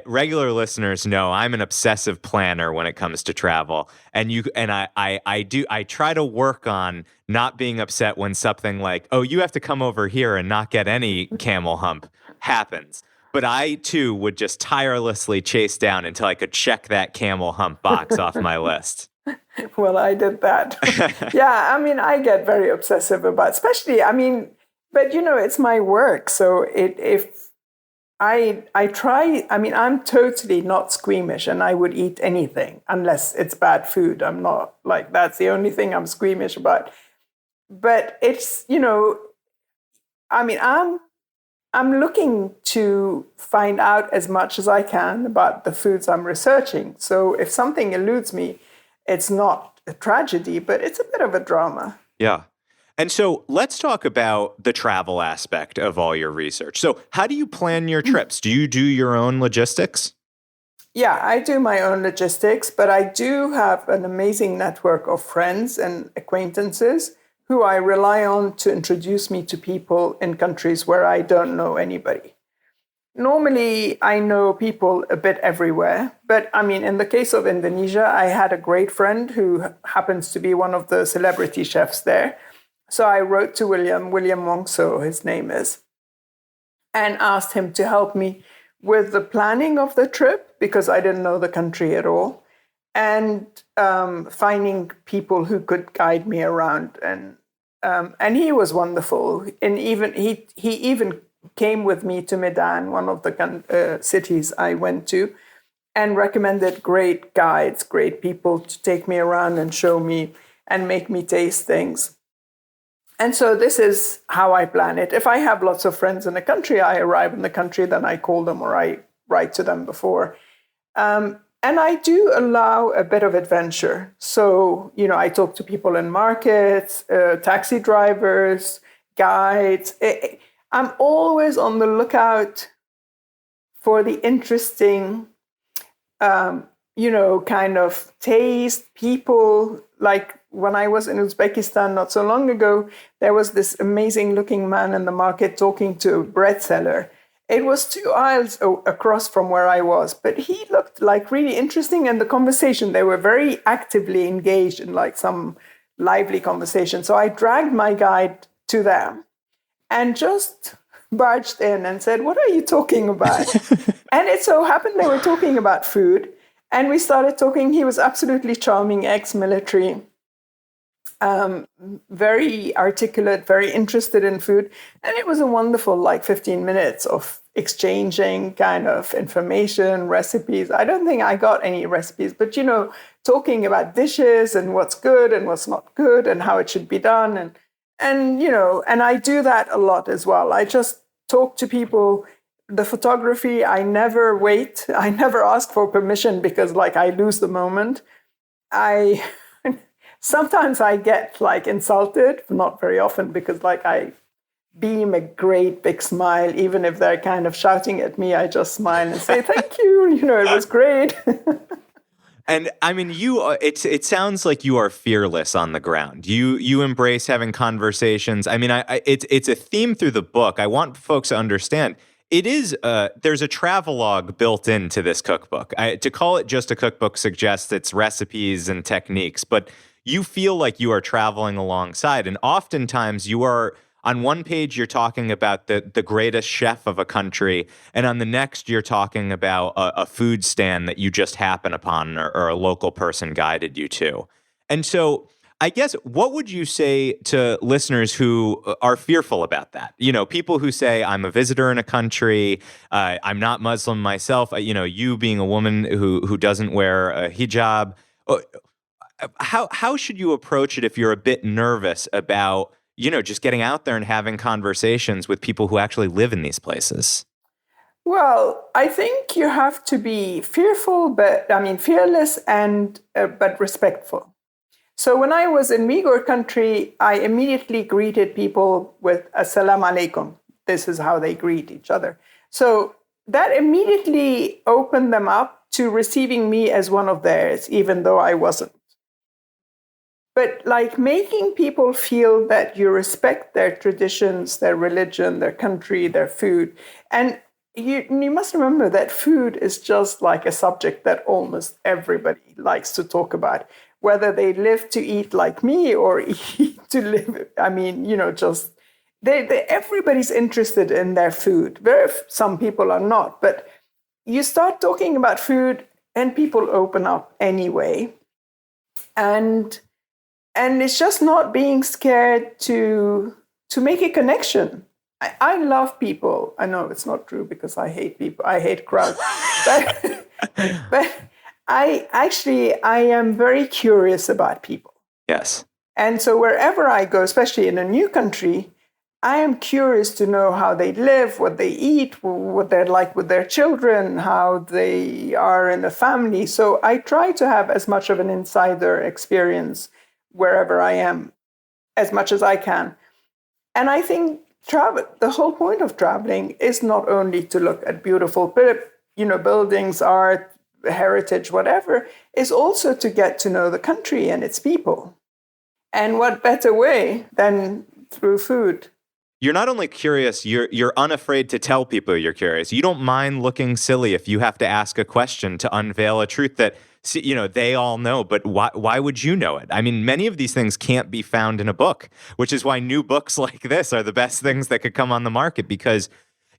regular listeners know I'm an obsessive planner when it comes to travel, and I try to work on not being upset when something like, "Oh, you have to come over here and not get any camel hump" happens. But I too would just tirelessly chase down until I could check that camel hump box off my list. Well, I did that. Yeah, I mean, I get very obsessive about, especially, but it's my work. So if I try, I'm totally not squeamish, and I would eat anything unless it's bad food. I'm not that's the only thing I'm squeamish about. But it's, I'm looking to find out as much as I can about the foods I'm researching. So if something eludes me, it's not a tragedy, but it's a bit of a drama. Yeah. And so let's talk about the travel aspect of all your research. So how do you plan your trips? Do you do your own logistics? Yeah, I do my own logistics, but I do have an amazing network of friends and acquaintances who I rely on to introduce me to people in countries where I don't know anybody. Normally, I know people a bit everywhere, but I mean, in the case of Indonesia, I had a great friend who happens to be one of the celebrity chefs there. So I wrote to William Wongso, his name is, and asked him to help me with the planning of the trip because I didn't know the country at all, and finding people who could guide me around. And he was wonderful. And even he even came with me to Medan, one of the cities I went to, and recommended great guides, great people to take me around and show me and make me taste things. And so this is how I plan it. If I have lots of friends in a country, I arrive in the country, then I call them or I write to them before. And I do allow a bit of adventure. So, I talk to people in markets, taxi drivers, guides. I'm always on the lookout for the interesting, kind of taste, people. Like when I was in Uzbekistan not so long ago, there was this amazing looking man in the market talking to a bread seller. It was 2 aisles across from where I was, but he looked like really interesting. And the conversation, they were very actively engaged in like some lively conversation. So I dragged my guide to them and just barged in and said, "What are you talking about?" And it so happened they were talking about food. And we started talking. He was absolutely charming, ex-military, very articulate, very interested in food. And it was a wonderful 15 minutes of exchanging kind of information, recipes. I don't think I got any recipes, but, talking about dishes and what's good and what's not good and how it should be done. And I do that a lot as well. I just talk to people. The photography, I never wait. I never ask for permission because I lose the moment. Sometimes I get insulted, not very often, because I beam a great big smile. Even if they're kind of shouting at me, I just smile and say, "Thank you, it was great." And I mean, it sounds like you are fearless on the ground. You embrace having conversations. I mean, it's a theme through the book. I want folks to understand. It is, there's a travelogue built into this cookbook. To call it just a cookbook suggests it's recipes and techniques, but you feel like you are traveling alongside. And oftentimes you are, on one page, you're talking about the greatest chef of a country. And on the next, you're talking about a food stand that you just happen upon or a local person guided you to. And so I guess, what would you say to listeners who are fearful about that? People who say, "I'm a visitor in a country, I'm not Muslim myself," you being a woman who doesn't wear a hijab. How should you approach it if you're a bit nervous about, just getting out there and having conversations with people who actually live in these places? Well, I think you have to be fearless and but respectful. So when I was in Uyghur country, I immediately greeted people with "Assalamu alaikum." This is how they greet each other. So that immediately opened them up to receiving me as one of theirs, even though I wasn't. But making people feel that you respect their traditions, their religion, their country, their food. And you must remember that food is just a subject that almost everybody likes to talk about. Whether they live to eat like me or eat to live, everybody's interested in their food. Some people are not, but you start talking about food and people open up anyway. And it's just not being scared to make a connection. I love people. I know it's not true because I hate people. I hate crowds. but I am very curious about people. Yes. And so wherever I go, especially in a new country, I am curious to know how they live, what they eat, what they're like with their children, how they are in a family. So I try to have as much of an insider experience wherever I am as much as I can. And I think the whole point of traveling is not only to look at beautiful, buildings, art, heritage, whatever, is also to get to know the country and its people. And what better way than through food? You're not only curious, you're unafraid to tell people you're curious. You don't mind looking silly if you have to ask a question to unveil a truth that they all know, but why would you know it? I mean, many of these things can't be found in a book, which is why new books like this are the best things that could come on the market because,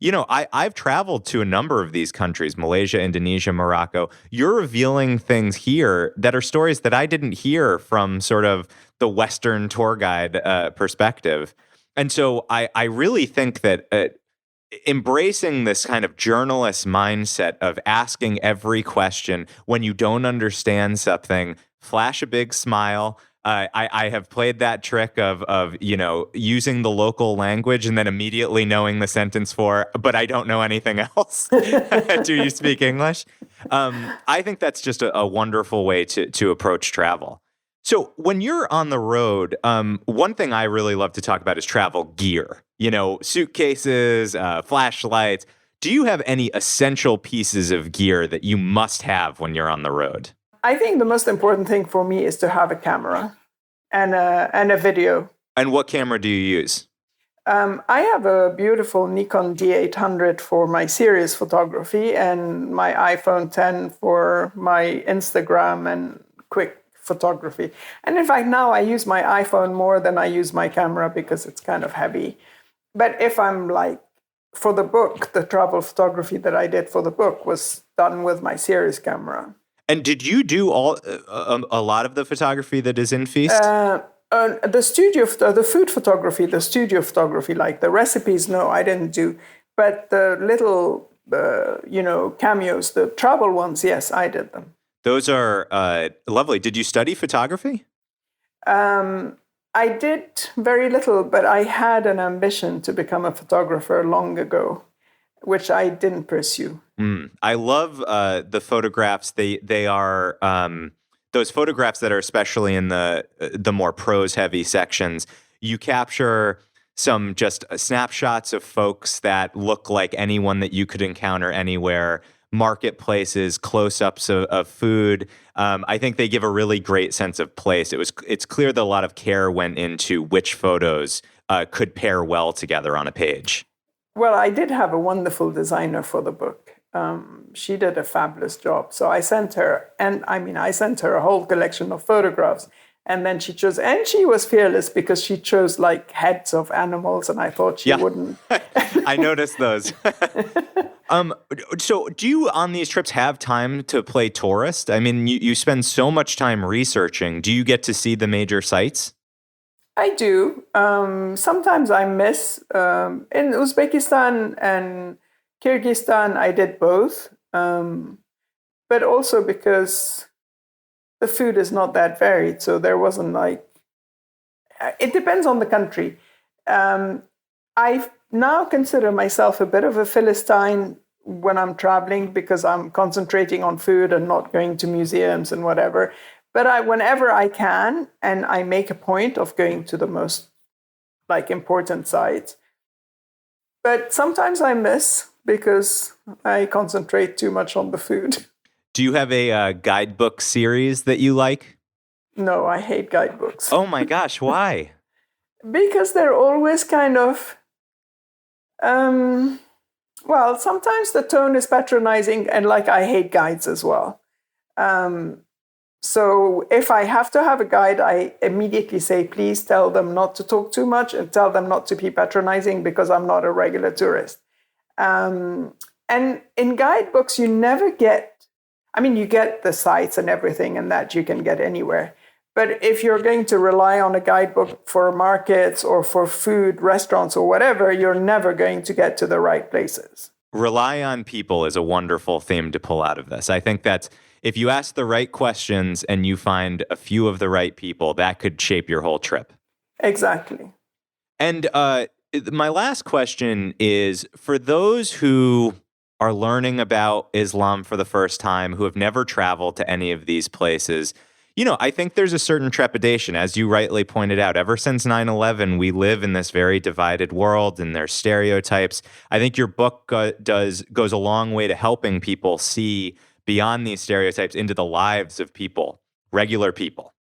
I've traveled to a number of these countries, Malaysia, Indonesia, Morocco. You're revealing things here that are stories that I didn't hear from sort of the Western tour guide perspective. And so I really think that embracing this kind of journalist mindset of asking every question when you don't understand something, flash a big smile. I have played that trick of using the local language and then immediately knowing the sentence but I don't know anything else. Do you speak English? I think that's just a wonderful way to approach travel. So when you're on the road, one thing I really love to talk about is travel gear. Suitcases, flashlights. Do you have any essential pieces of gear that you must have when you're on the road? I think the most important thing for me is to have a camera and a video. And what camera do you use? I have a beautiful Nikon D800 for my serious photography and my iPhone 10 for my Instagram and quick photography. And in fact, now I use my iPhone more than I use my camera because it's kind of heavy. But if I'm for the book, the travel photography that I did for the book was done with my serious camera. And did you do a lot of the photography that is in Feast? The food photography, the studio photography, like the recipes, no, I didn't do. But the little, cameos, the travel ones, yes, I did them. Those are lovely. Did you study photography? I did very little, but I had an ambition to become a photographer long ago, which I didn't pursue. I love the photographs. They are those photographs that are especially in the more prose-heavy sections. You capture some just snapshots of folks that look like anyone that you could encounter anywhere. Marketplaces, close-ups of food. I think they give a really great sense of place. It's clear that a lot of care went into which photos could pair well together on a page. Well, I did have a wonderful designer for the book. She did a fabulous job. So I sent her, I sent her a whole collection of photographs. And then she chose, and she was fearless because she chose heads of animals, and I thought she wouldn't. I noticed those. So do you on these trips have time to play tourist? I mean, you spend so much time researching. Do you get to see the major sites? I do. Sometimes I miss. In Uzbekistan and Kyrgyzstan, I did both. But also because the food is not that varied. So there wasn't it depends on the country. I now consider myself a bit of a Philistine when I'm traveling because I'm concentrating on food and not going to museums and whatever. But whenever I can, and I make a point of going to the most important sites. But sometimes I miss because I concentrate too much on the food. Do you have a guidebook series that you like? No, I hate guidebooks. Oh my gosh, why? Because they're always kind of, sometimes the tone is patronizing and I hate guides as well. So if I have to have a guide, I immediately say, please tell them not to talk too much and tell them not to be patronizing because I'm not a regular tourist. And in guidebooks, you never get, you get the sites and everything and that you can get anywhere. But if you're going to rely on a guidebook for markets or for food, restaurants or whatever, you're never going to get to the right places. Rely on people is a wonderful theme to pull out of this. I think that's if you ask the right questions and you find a few of the right people, that could shape your whole trip. Exactly. And my last question is, for those who are learning about Islam for the first time, who have never traveled to any of these places, I think there's a certain trepidation, as you rightly pointed out. Ever since 9/11, we live in this very divided world, and there's stereotypes. I think your book goes a long way to helping people see beyond these stereotypes into the lives of people, regular people.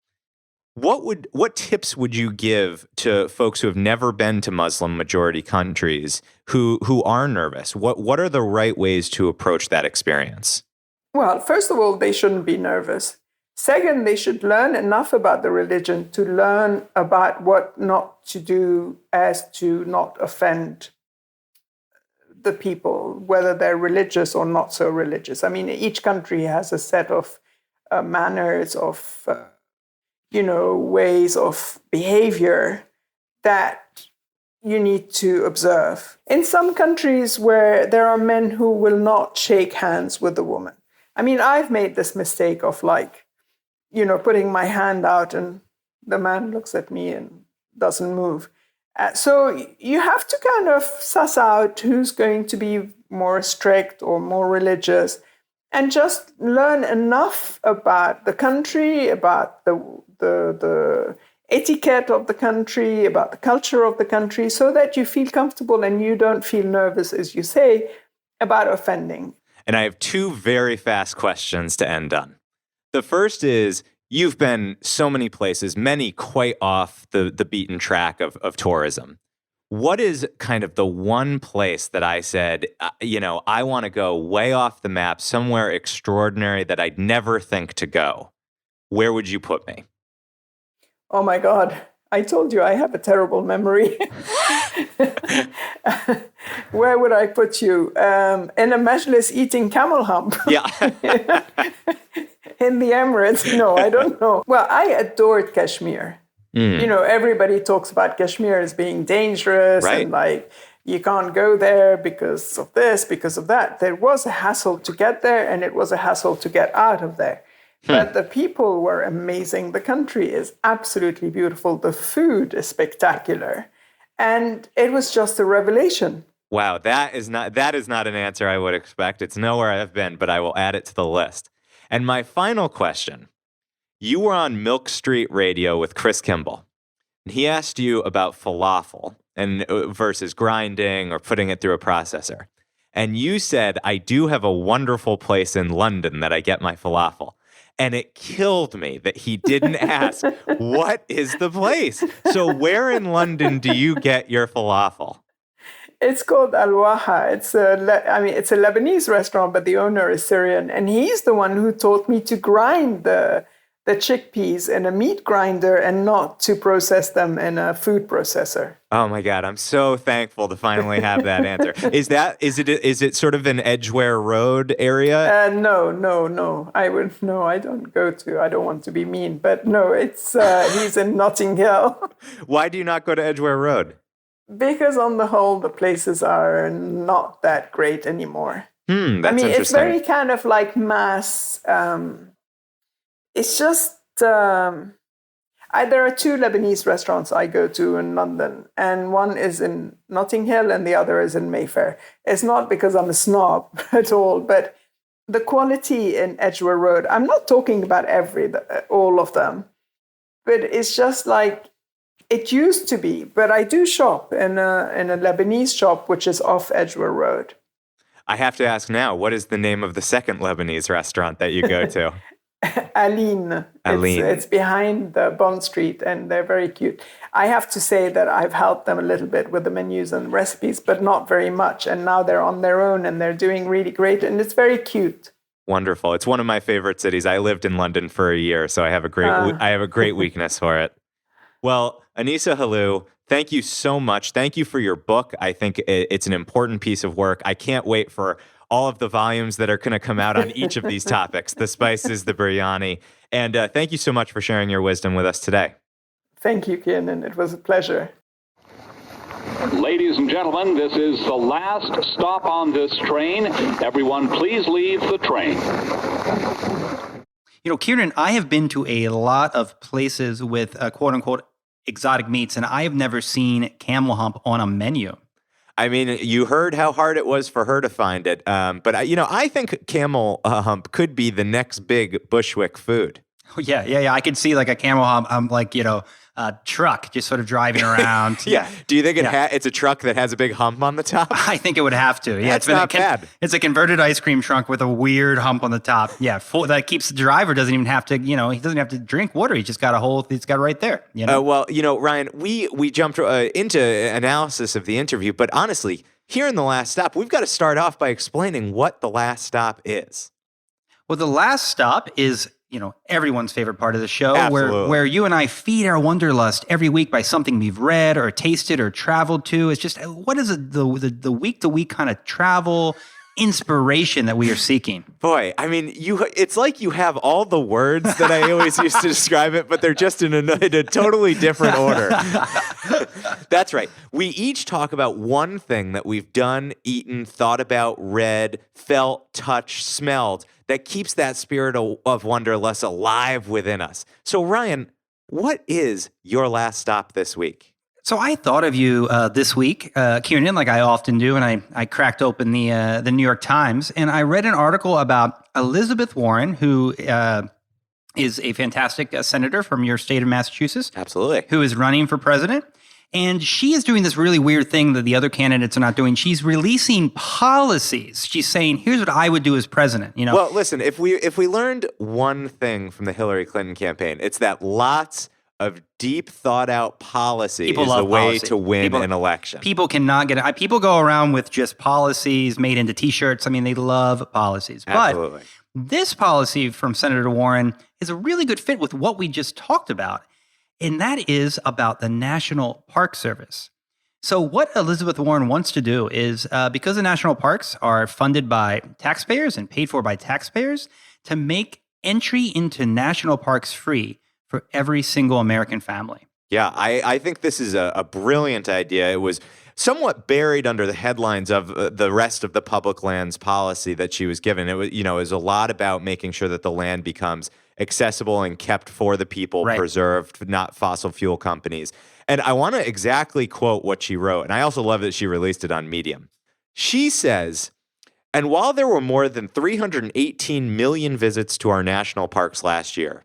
What tips would you give to folks who have never been to Muslim majority countries who are nervous? What are the right ways to approach that experience? Well, first of all, they shouldn't be nervous. Second, they should learn enough about the religion to learn about what not to do as to not offend the people, whether they're religious or not so religious. I mean, each country has a set of manners, of ways of behavior that you need to observe. In some countries where there are men who will not shake hands with a woman. I mean, I've made this mistake of putting my hand out and the man looks at me and doesn't move. So you have to kind of suss out who's going to be more strict or more religious, and just learn enough about the country, about the etiquette of the country, about the culture of the country, so that you feel comfortable and you don't feel nervous, as you say, about offending. And I have two very fast questions to end on. The first is, you've been so many places, many quite off the beaten track of tourism. What is kind of the one place that I said, I want to go way off the map, somewhere extraordinary that I'd never think to go? Where would you put me? Oh my God, I told you I have a terrible memory. Where would I put you? In a majlis eating camel hump. Yeah. In the Emirates? No, I don't know. Well, I adored Kashmir. Everybody talks about Kashmir as being dangerous, right? And you can't go there because of this, because of that. There was a hassle to get there, and it was a hassle to get out of there. But the people were amazing. The country is absolutely beautiful. The food is spectacular. And it was just a revelation. Wow, that is not an answer I would expect. It's nowhere I've been, but I will add it to the list. And my final question, you were on Milk Street Radio with Chris Kimball, and he asked you about falafel and versus grinding or putting it through a processor. And you said, I do have a wonderful place in London that I get my falafel. And it killed me that he didn't ask, what is the place? So where in London do you get your falafel? It's called Al Waha. It's a Lebanese restaurant, but the owner is Syrian. And he's the one who taught me to grind the chickpeas in a meat grinder and not to process them in a food processor. Oh my God, I'm so thankful to finally have that answer. Is it sort of an Edgware Road area? No. I don't want to be mean, but no, it's he's in Notting Hill. Why do you not go to Edgware Road? Because on the whole, the places are not that great anymore. That's interesting. It's very kind of like mass. It's just, there are two Lebanese restaurants I go to in London, and one is in Notting Hill and the other is in Mayfair. It's not because I'm a snob at all, but the quality in Edgware Road, I'm not talking about all of them, but it's just like it used to be. But I do shop in a Lebanese shop, which is off Edgware Road. I have to ask now, what is the name of the second Lebanese restaurant that you go to? Aline. It's behind the Bond Street, and they're very cute. I have to say that I've helped them a little bit with the menus and recipes, but not very much. And now they're on their own, and they're doing really great, and it's very cute. Wonderful. It's one of my favorite cities. I lived in London for a year, so I have a great weakness for it. Well, Anissa Helou, thank you so much. Thank you for your book. I think it's an important piece of work. I can't wait for all of the volumes that are going to come out on each of these topics, the spices, the biryani. And thank you so much for sharing your wisdom with us today. Thank you, Kiernan. It was a pleasure. Ladies and gentlemen, this is the last stop on this train. Everyone, please leave the train. Kiernan, I have been to a lot of places with quote-unquote exotic meats, and I have never seen camel hump on a menu. I mean, you heard how hard it was for her to find it. But I think camel hump could be the next big Bushwick food. Yeah. I could see like a camel hump, truck just sort of driving around. Yeah. Do you think it's a truck that has a big hump on the top? I think it would have to. Yeah, That's not bad. It's a converted ice cream trunk with a weird hump on the top. Yeah, that keeps the driver doesn't even have to. He doesn't have to drink water. He's just got it's got it right there. Ryan, we jumped into analysis of the interview, but honestly, here in The Last Stop, we've got to start off by explaining what The Last Stop is. Well, The Last Stop is everyone's favorite part of the show, where you and I feed our wanderlust every week by something we've read or tasted or traveled to. It's just what is the week to week kind of travel inspiration that we are seeking. Boy, I mean, it's like you have all the words that I always used to describe it, but they're just in a totally different order. That's right. We each talk about one thing that we've done, eaten, thought about, read, felt, touched, smelled that keeps that spirit of wanderlust alive within us. So, Ryan, what is your last stop this week? So I thought of you this week, Kiernan, like I often do, and I cracked open the New York Times, and I read an article about Elizabeth Warren, who is a fantastic senator from your state of Massachusetts. Absolutely. Who is running for president. And she is doing this really weird thing that the other candidates are not doing. She's releasing policies. She's saying, here's what I would do as president. Well, listen, if we learned one thing from the Hillary Clinton campaign, it's that lots of deep thought out policy is the way to win an election. People cannot get it. People go around with just policies made into T-shirts. I mean, they love policies. Absolutely. But this policy from Senator Warren is a really good fit with what we just talked about. And that is about the National Park Service. So what Elizabeth Warren wants to do is, because the national parks are funded by taxpayers and paid for by taxpayers, to make entry into national parks free for every single American family. Yeah, I think this is a brilliant idea. It was somewhat buried under the headlines of the rest of the public lands policy that she was given. It was, it was a lot about making sure that the land becomes accessible and kept for the people, right, preserved, not fossil fuel companies. And I want to exactly quote what she wrote. And I also love that she released it on Medium. She says, and while there were more than 318 million visits to our national parks last year,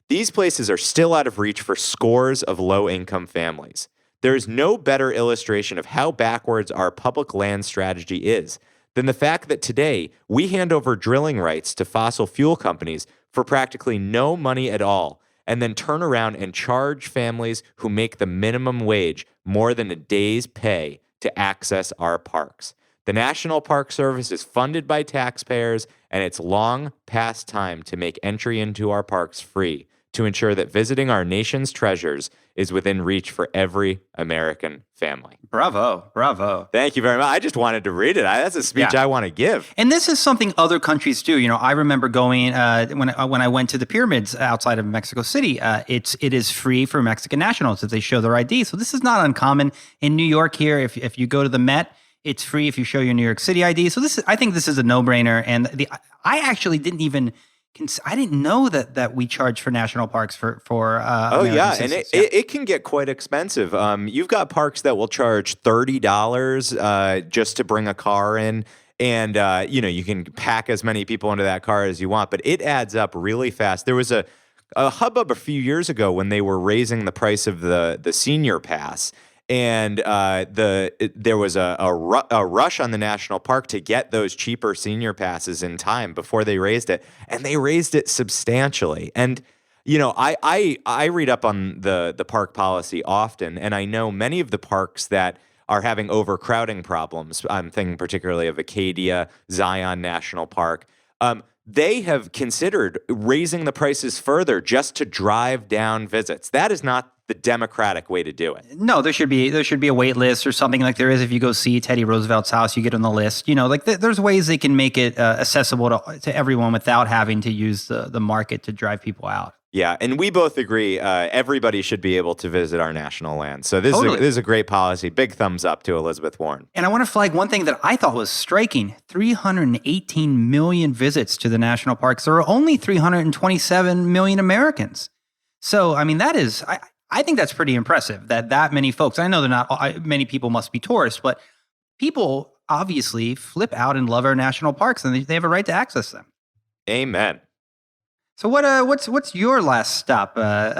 these places are still out of reach for scores of low-income families. There is no better illustration of how backwards our public land strategy is than the fact that today we hand over drilling rights to fossil fuel companies for practically no money at all, and then turn around and charge families who make the minimum wage more than a day's pay to access our parks. The National Park Service is funded by taxpayers, and it's long past time to make entry into our parks free to ensure that visiting our nation's treasures is within reach for every American family. Bravo, bravo. Thank you very much. I just wanted to read it. That's a speech I want to give. And this is something other countries do. I remember going when I went to the pyramids outside of Mexico City. It is free for Mexican nationals if they show their ID. So this is not uncommon in New York. Here, if you go to the Met, it's free if you show your New York City ID. So I think this is a no-brainer. And I actually didn't even. I didn't know that we charge for national parks for American citizens. It can get quite expensive. You've got parks that will charge $30 just to bring a car in, and you can pack as many people into that car as you want, but it adds up really fast. There was a hubbub a few years ago when they were raising the price of the senior pass. And there was a rush on the national park to get those cheaper senior passes in time before they raised it, and they raised it substantially. And I read up on the park policy often, and I know many of the parks that are having overcrowding problems. I'm thinking particularly of Acadia, Zion National Park. They have considered raising the prices further just to drive down visits. That is not the democratic way to do it. No, there should be a wait list or something like there is if you go see Teddy Roosevelt's house, you get on the list. There's ways they can make it accessible to everyone without having to use the market to drive people out. Yeah, and we both agree everybody should be able to visit our national land. So this is a great policy. Big thumbs up to Elizabeth Warren. And I want to flag one thing that I thought was striking. 318 million visits to the national parks. There are only 327 million Americans. So, I mean, that is... I think that's pretty impressive that many folks, I know they're not, many people must be tourists, but people obviously flip out and love our national parks and they have a right to access them. Amen. So what's your last stop,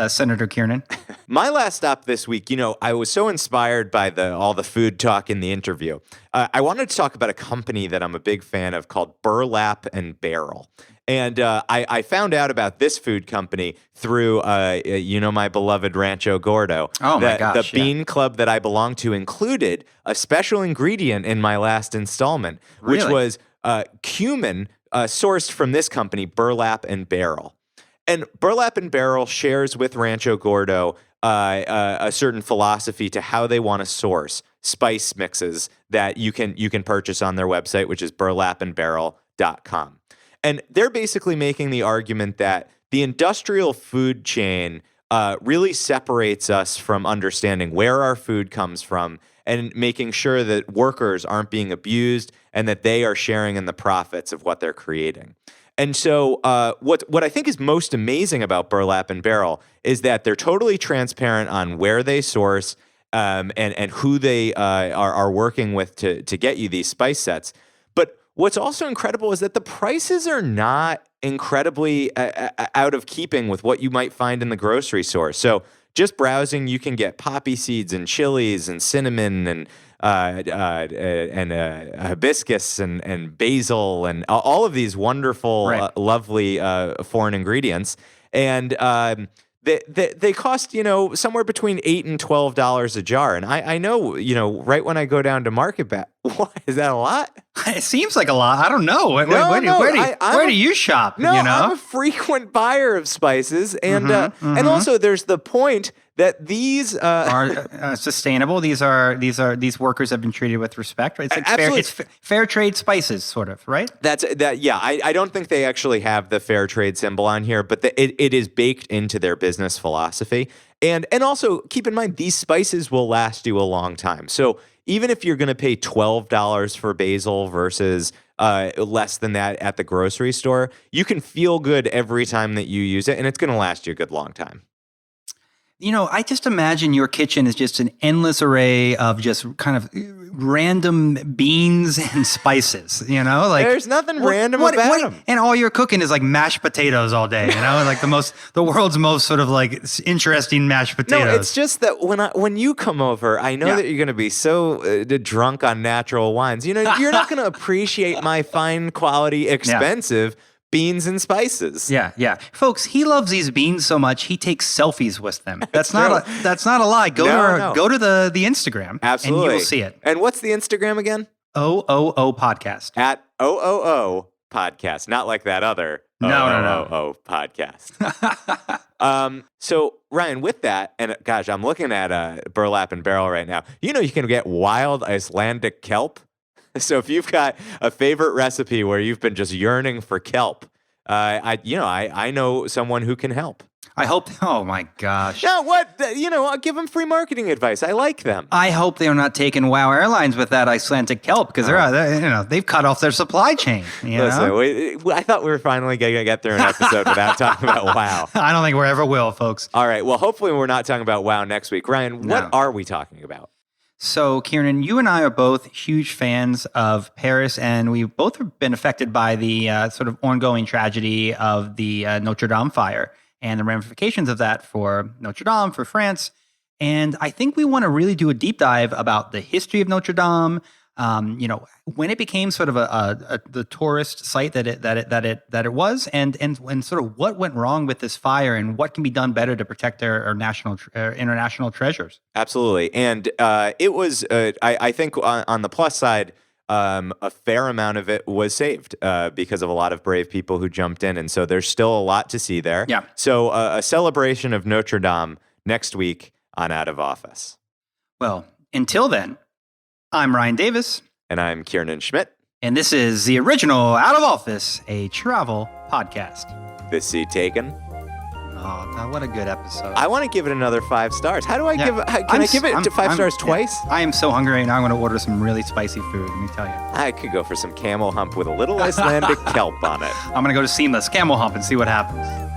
Senator Kiernan? My last stop this week, I was so inspired by all the food talk in the interview. I wanted to talk about a company that I'm a big fan of called Burlap and Barrel. And I found out about this food company through, my beloved Rancho Gordo. Oh, my gosh. The bean club that I belong to included a special ingredient in my last installment, which Really? was cumin sourced from this company, Burlap and Barrel. And Burlap and Barrel shares with Rancho Gordo a certain philosophy to how they want to source spice mixes that you can purchase on their website, which is burlapandbarrel.com. And they're basically making the argument that the industrial food chain really separates us from understanding where our food comes from and making sure that workers aren't being abused and that they are sharing in the profits of what they're creating. And so what I think is most amazing about Burlap and Barrel is that they're totally transparent on where they source and who they are working with to get you these spice sets. But what's also incredible is that the prices are not incredibly out of keeping with what you might find in the grocery store. So just browsing, you can get poppy seeds and chilies and cinnamon and hibiscus and basil and all of these wonderful, Right. lovely foreign ingredients. And they cost, somewhere between $8 and $12 a jar. And I know, right when I go down to Market what, is that a lot? It seems like a lot. I don't know. Where do you shop? No, I'm a frequent buyer of spices. And and also there's the point that these are sustainable. These workers have been treated with respect. Right? It's like absolutely. fair trade spices, sort of, right? Yeah. I don't think they actually have the fair trade symbol on here, but it is baked into their business philosophy. And also keep in mind, these spices will last you a long time. So even if you're going to pay $12 for basil versus less than that at the grocery store, you can feel good every time that you use it, and it's going to last you a good long time. I just imagine your kitchen is just an endless array of just kind of random beans and spices, like there's nothing random about them. And all you're cooking is like mashed potatoes all day, like the world's most sort of like interesting mashed potatoes. No, it's just that when you come over, I know that you're going to be so drunk on natural wines. You're not going to appreciate my fine quality, expensive beans and spices. Yeah. Folks, he loves these beans so much he takes selfies with them. That's not a lie. Go to the Instagram. Absolutely. And you will see it. And what's the Instagram again? OOO podcast. At OOO podcast. Not like that other OOO podcast. So Ryan, with that, and gosh, I'm looking at Burlap and Barrel right now. You can get wild Icelandic kelp. So if you've got a favorite recipe where you've been just yearning for kelp, I know someone who can help. I hope. Oh my gosh. Yeah, what? I'll give them free marketing advice. I like them. I hope they are not taking WOW Airlines with that Icelandic kelp because they've cut off their supply chain. Listen, I thought we were finally going to get through an episode without talking about WOW. I don't think we ever will, folks. All right. Well, hopefully we're not talking about WOW next week. Ryan, what are we talking about? So, Kiernan, you and I are both huge fans of Paris, and we've both been affected by the sort of ongoing tragedy of the Notre Dame fire and the ramifications of that for Notre Dame, for France. And I think we want to really do a deep dive about the history of Notre Dame, when it became sort of the tourist site that it was, and sort of what went wrong with this fire and what can be done better to protect our international treasures. Absolutely, and it was I think on the plus side, a fair amount of it was saved because of a lot of brave people who jumped in, and so there's still a lot to see there. Yeah. So a celebration of Notre Dame next week on Out of Office. Well, until then. I'm Ryan Davis. And I'm Kiernan Schmidt. And this is the original Out of Office, a travel podcast. This seat taken. Oh, what a good episode. I want to give it another 5 stars. How do I give it? Can I give it 5 stars twice? I am so hungry right now. I'm going to order some really spicy food, let me tell you. I could go for some camel hump with a little Icelandic kelp on it. I'm going to go to Seamless Camel Hump and see what happens.